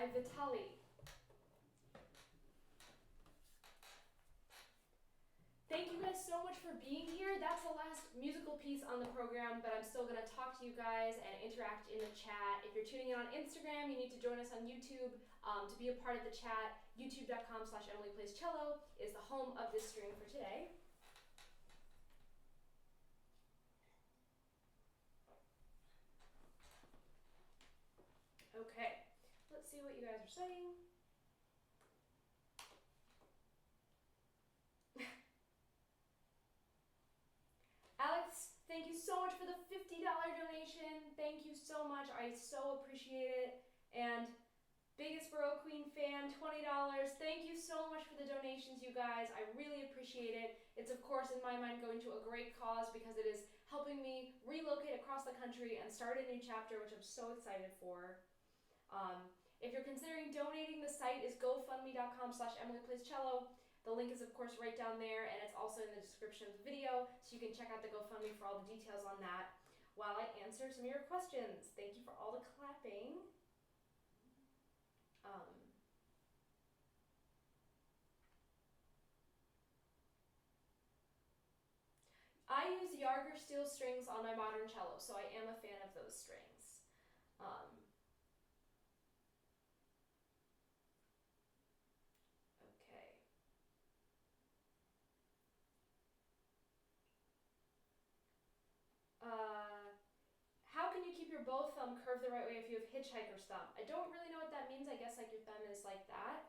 Speaker 1: by Vitali. Thank you guys so much for being here. That's the last musical piece on the program, but I'm still going to talk to you guys and interact in the chat. If you're tuning in on Instagram, you need to join us on YouTube to be a part of the chat. youtube.com/EmilyPlaysCello is the home of this stream for today. Okay, let's see what you guys are saying. Alex, thank you so much for the $50 donation. Thank you so much. I so appreciate it. And biggest Baroque Queen fan, $20. Thank you so much for the donations, you guys. I really appreciate it. It's, of course, in my mind, going to a great cause because it is helping me relocate across the country and start a new chapter, which I'm so excited for. If you're considering donating, the site is gofundme.com/EmilyPlaysCello. The link is, of course, right down there, and it's also in the description of the video, so you can check out the GoFundMe for all the details on that while I answer some of your questions. Thank you for all the clapping. I use Jaeger steel strings on my modern cello, so I am a fan of those strings. How can you keep your bow thumb curved the right way if you have hitchhiker's thumb? I don't really know what that means. I guess like your thumb is like that.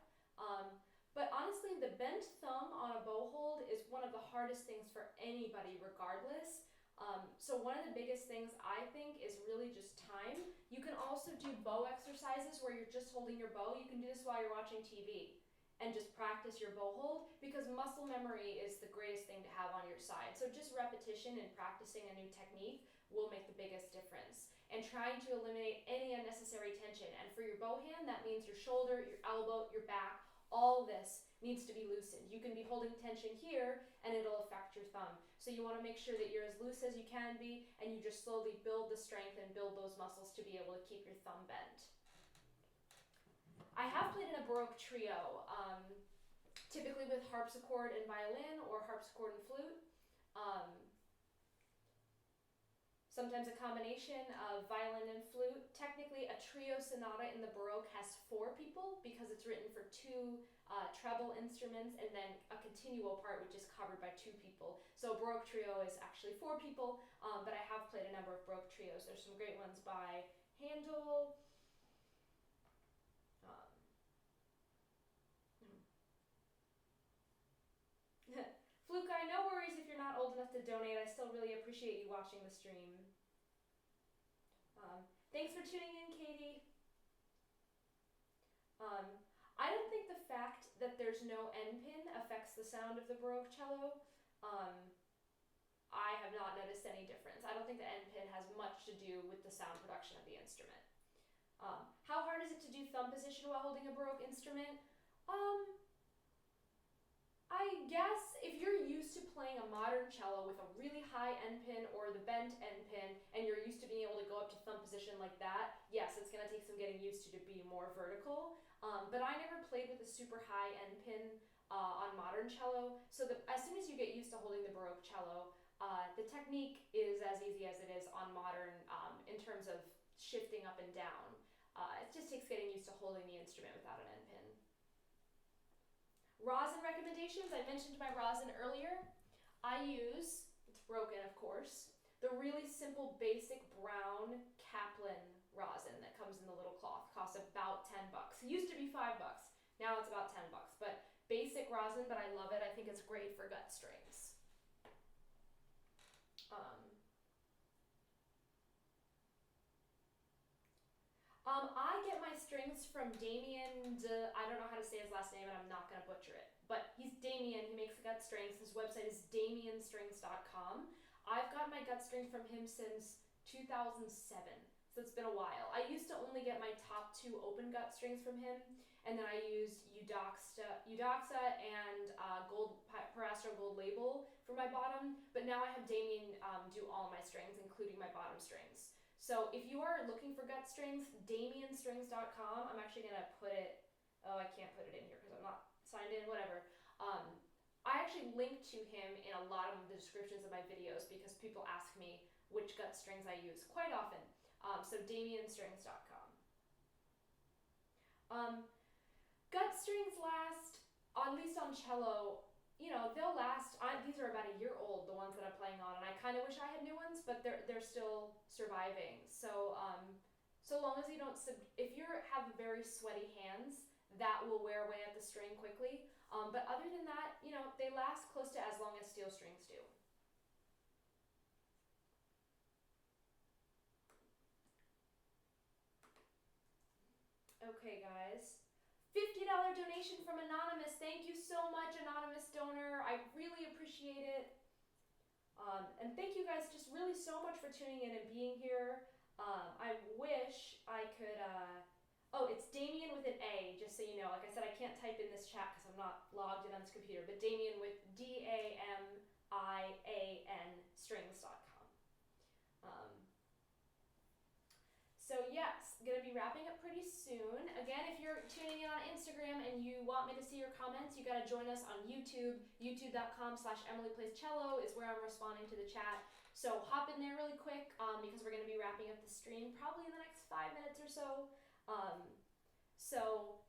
Speaker 1: But honestly, the bent thumb on a bow hold is one of the hardest things for anybody regardless. So one of the biggest things I think is really just time. You can also do bow exercises where you're just holding your bow. You can do this while you're watching TV and just practice your bow hold because muscle memory is the greatest thing to have on your side. So just repetition and practicing a new technique will make the biggest difference. And trying to eliminate any unnecessary tension. And for your bow hand, that means your shoulder, your elbow, your back, all this needs to be loosened. You can be holding tension here and it'll affect your thumb. So you want to make sure that you're as loose as you can be and you just slowly build the strength and build those muscles to be able to keep your thumb bent. I have played in a Baroque trio, typically with harpsichord and violin or harpsichord and flute. Sometimes a combination of violin and flute. Technically, a trio sonata in the Baroque has 4 people because it's written for 2 treble instruments and then a continuo part which is covered by 2 people. So a Baroque trio is actually 4 people, but I have played a number of Baroque trios. There's some great ones by Handel. Fluke guy, no worries if you're not old enough to donate. I still really appreciate you watching the stream. Thanks for tuning in, Katie. I don't think the fact that there's no end pin affects the sound of the Baroque cello. I have not noticed any difference. I don't think the end pin has much to do with the sound production of the instrument. How hard is it to do thumb position while holding a Baroque instrument? I guess if you're used to playing a modern cello with a really high end pin or the bent end pin and you're used to being able to go up to thumb position like that, yes, it's going to take some getting used to be more vertical. But I never played with a super high end pin on modern cello, so that as soon as you get used to holding the Baroque cello, the technique is as easy as it is on modern in terms of shifting up and down. It just takes getting used to holding the instrument without an end pin. Rosin recommendations, I mentioned my rosin earlier. I use, it's broken of course, the really simple basic brown Kaplan rosin that comes in the little cloth. Costs about 10 bucks. It used to be 5 bucks. Now it's about 10 bucks. But basic rosin, but I love it. I think it's great for gut strings. I get my strings from Damien I don't know how to say his last name and I'm not going to butcher it. But he's Damien, he makes gut strings. His website is damienstrings.com. I've got my gut string from him since 2007, so it's been a while. I used to only get my top 2 open gut strings from him, and then I used Eudoxa and Parastro Gold Label for my bottom, but now I have Damien do all my strings, including my bottom strings. So if you are looking for gut strings, DamienStrings.com. I'm actually gonna put it. Oh, I can't put it in here because I'm not signed in. Whatever. I actually link to him in a lot of the descriptions of my videos because people ask me which gut strings I use quite often. So DamienStrings.com. Gut strings last, at least on cello, they'll last. These are about a year old, the ones that I'm playing on, and I kind of wish I had new ones, but they're still surviving. So so long as you don't, if you have very sweaty hands, that will wear away at the string quickly. But other than that, they last close to as long as steel strings do. Okay, guys. $50 donation from Anonymous. Thank you so much, Anonymous donor. I really appreciate it. And thank you guys just really so much for tuning in and being here. I wish I could, oh, it's Damien with an A, just so you know. Like I said, I can't type in this chat because I'm not logged in on this computer, but Damien with DAMIAN strings.com. So yes, gonna be wrapping up pretty soon. Again, if you're tuning in on Instagram and you want me to see your comments, you gotta join us on YouTube. YouTube.com/EmilyPlaysCello is where I'm responding to the chat. So hop in there really quick because we're gonna be wrapping up the stream probably in the next 5 minutes or so. So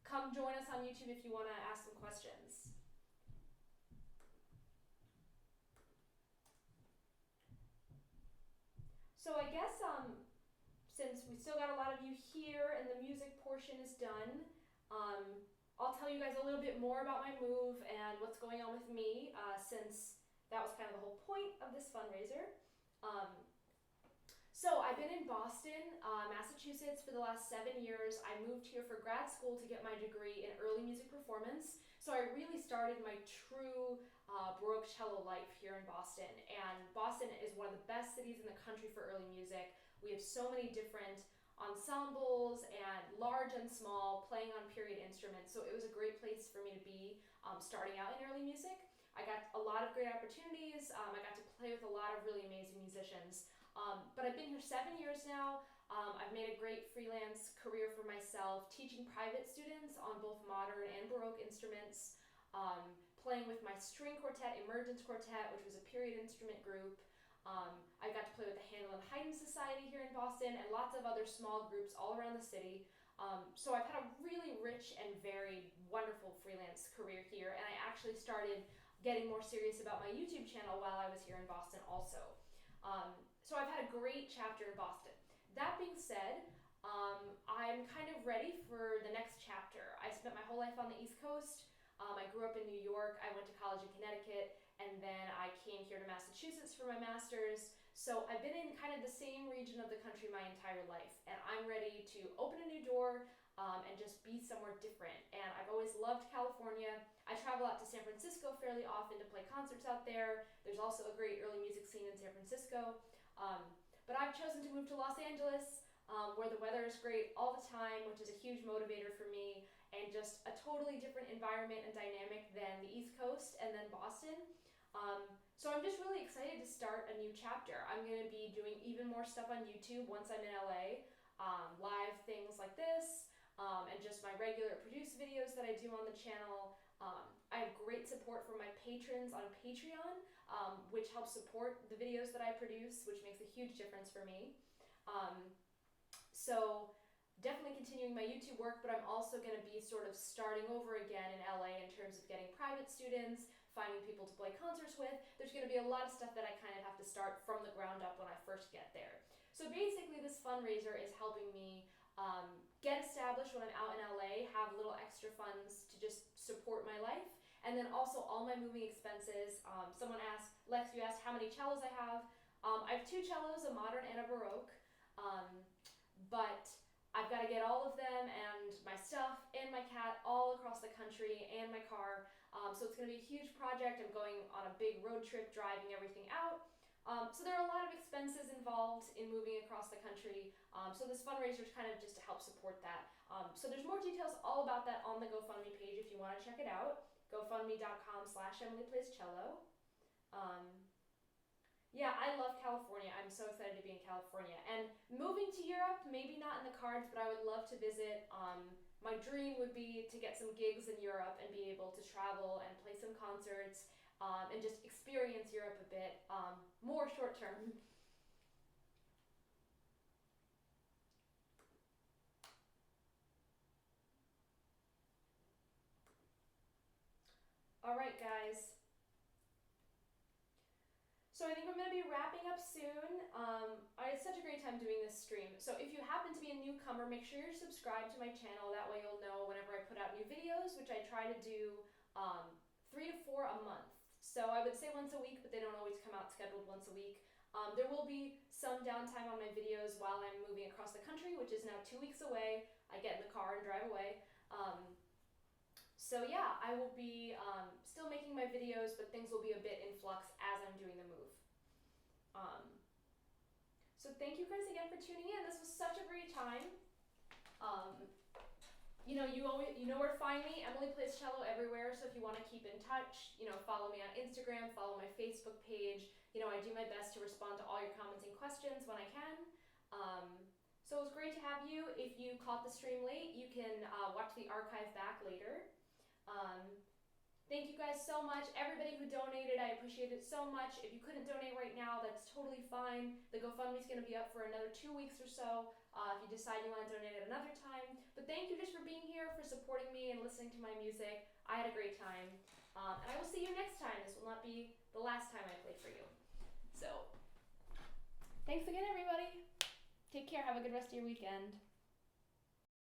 Speaker 1: come join us on YouTube if you wanna ask some questions. So I guess since we still got a lot of you here and the music portion is done, I'll tell you guys a little bit more about my move and what's going on with me since that was kind of the whole point of this fundraiser. So I've been in Boston, Massachusetts for the last 7 years. I moved here for grad school to get my degree in early music performance. So I really started my true Baroque cello life here in Boston. And Boston is one of the best cities in the country for early music. We have so many different ensembles and large and small playing on period instruments. So it was a great place for me to be starting out in early music. I got a lot of great opportunities. I got to play with a lot of really amazing musicians. But I've been here 7 years now. I've made a great freelance career for myself, teaching private students on both modern and Baroque instruments, playing with my string quartet, Emergence Quartet, which was a period instrument group. I got to play with the Handel and Haydn Society here in Boston and lots of other small groups all around the city. So I've had a really rich and varied, wonderful freelance career here, and I actually started getting more serious about my YouTube channel while I was here in Boston also. So I've had a great chapter in Boston. That being said, I'm kind of ready for the next chapter. I spent my whole life on the East Coast. I grew up in New York. I went to college in Connecticut, and then I came here to Massachusetts for my master's. So I've been in kind of the same region of the country my entire life, and I'm ready to open a new door and just be somewhere different. And I've always loved California. I travel out to San Francisco fairly often to play concerts out there. There's also a great early music scene in San Francisco. But I've chosen to move to Los Angeles, where the weather is great all the time, which is a huge motivator for me, and just a totally different environment and dynamic than the East Coast and then Boston. So I'm just really excited to start a new chapter. I'm going to be doing even more stuff on YouTube once I'm in LA, live things like this, and just my regular produced videos that I do on the channel. I have great support from my patrons on Patreon, which helps support the videos that I produce, which makes a huge difference for me. So definitely continuing my YouTube work, but I'm also going to be sort of starting over again in LA in terms of getting private students, finding people to play concerts with. There's going to be a lot of stuff that I kind of have to start from the ground up when I first get there. So basically this fundraiser is helping me get established when I'm out in LA, have little extra funds to just support my life, and then also all my moving expenses. Someone asked, Lex, you asked how many cellos I have. I have 2 cellos, a modern and a Baroque, but I've got to get all of them and my stuff and my cat all across the country and my car. So it's going to be a huge project. I'm going on a big road trip, driving everything out. So there are a lot of expenses involved in moving across the country. So this fundraiser is kind of just to help support that. So there's more details all about that on the GoFundMe page if you want to check it out. GoFundMe.com/EmilyPlaysCello. Yeah, I love California. I'm so excited to be in California. And moving to Europe, maybe not in the cards, but I would love to visit. My dream would be to get some gigs in Europe and be able to travel and play some concerts, and just experience Europe a bit, more short term. All right, guys. So I think I'm going to be wrapping up soon. I had such a great time doing this stream. So if you happen to be a newcomer, make sure you're subscribed to my channel. That way you'll know whenever I put out new videos, which I try to do 3 to 4 a month. So I would say once a week, but they don't always come out scheduled once a week. There will be some downtime on my videos while I'm moving across the country, which is now 2 weeks away. I get in the car and drive away. So yeah, I will be still making my videos, but things will be a bit in flux as I'm doing the move. So thank you guys again for tuning in. This was such a great time. You know where to find me. Emily plays cello everywhere. So if you want to keep in touch, follow me on Instagram, follow my Facebook page. I do my best to respond to all your comments and questions when I can. So it was great to have you. If you caught the stream late, you can watch the archive back later. Thank you guys so much. Everybody who donated, I appreciate it so much. If you couldn't donate right now, that's totally fine. The GoFundMe is going to be up for another 2 weeks or so, if you decide you want to donate at another time. But thank you just for being here, for supporting me and listening to my music. I had a great time. And I will see you next time. This will not be the last time I play for you. So, thanks again, everybody. Take care. Have a good rest of your weekend.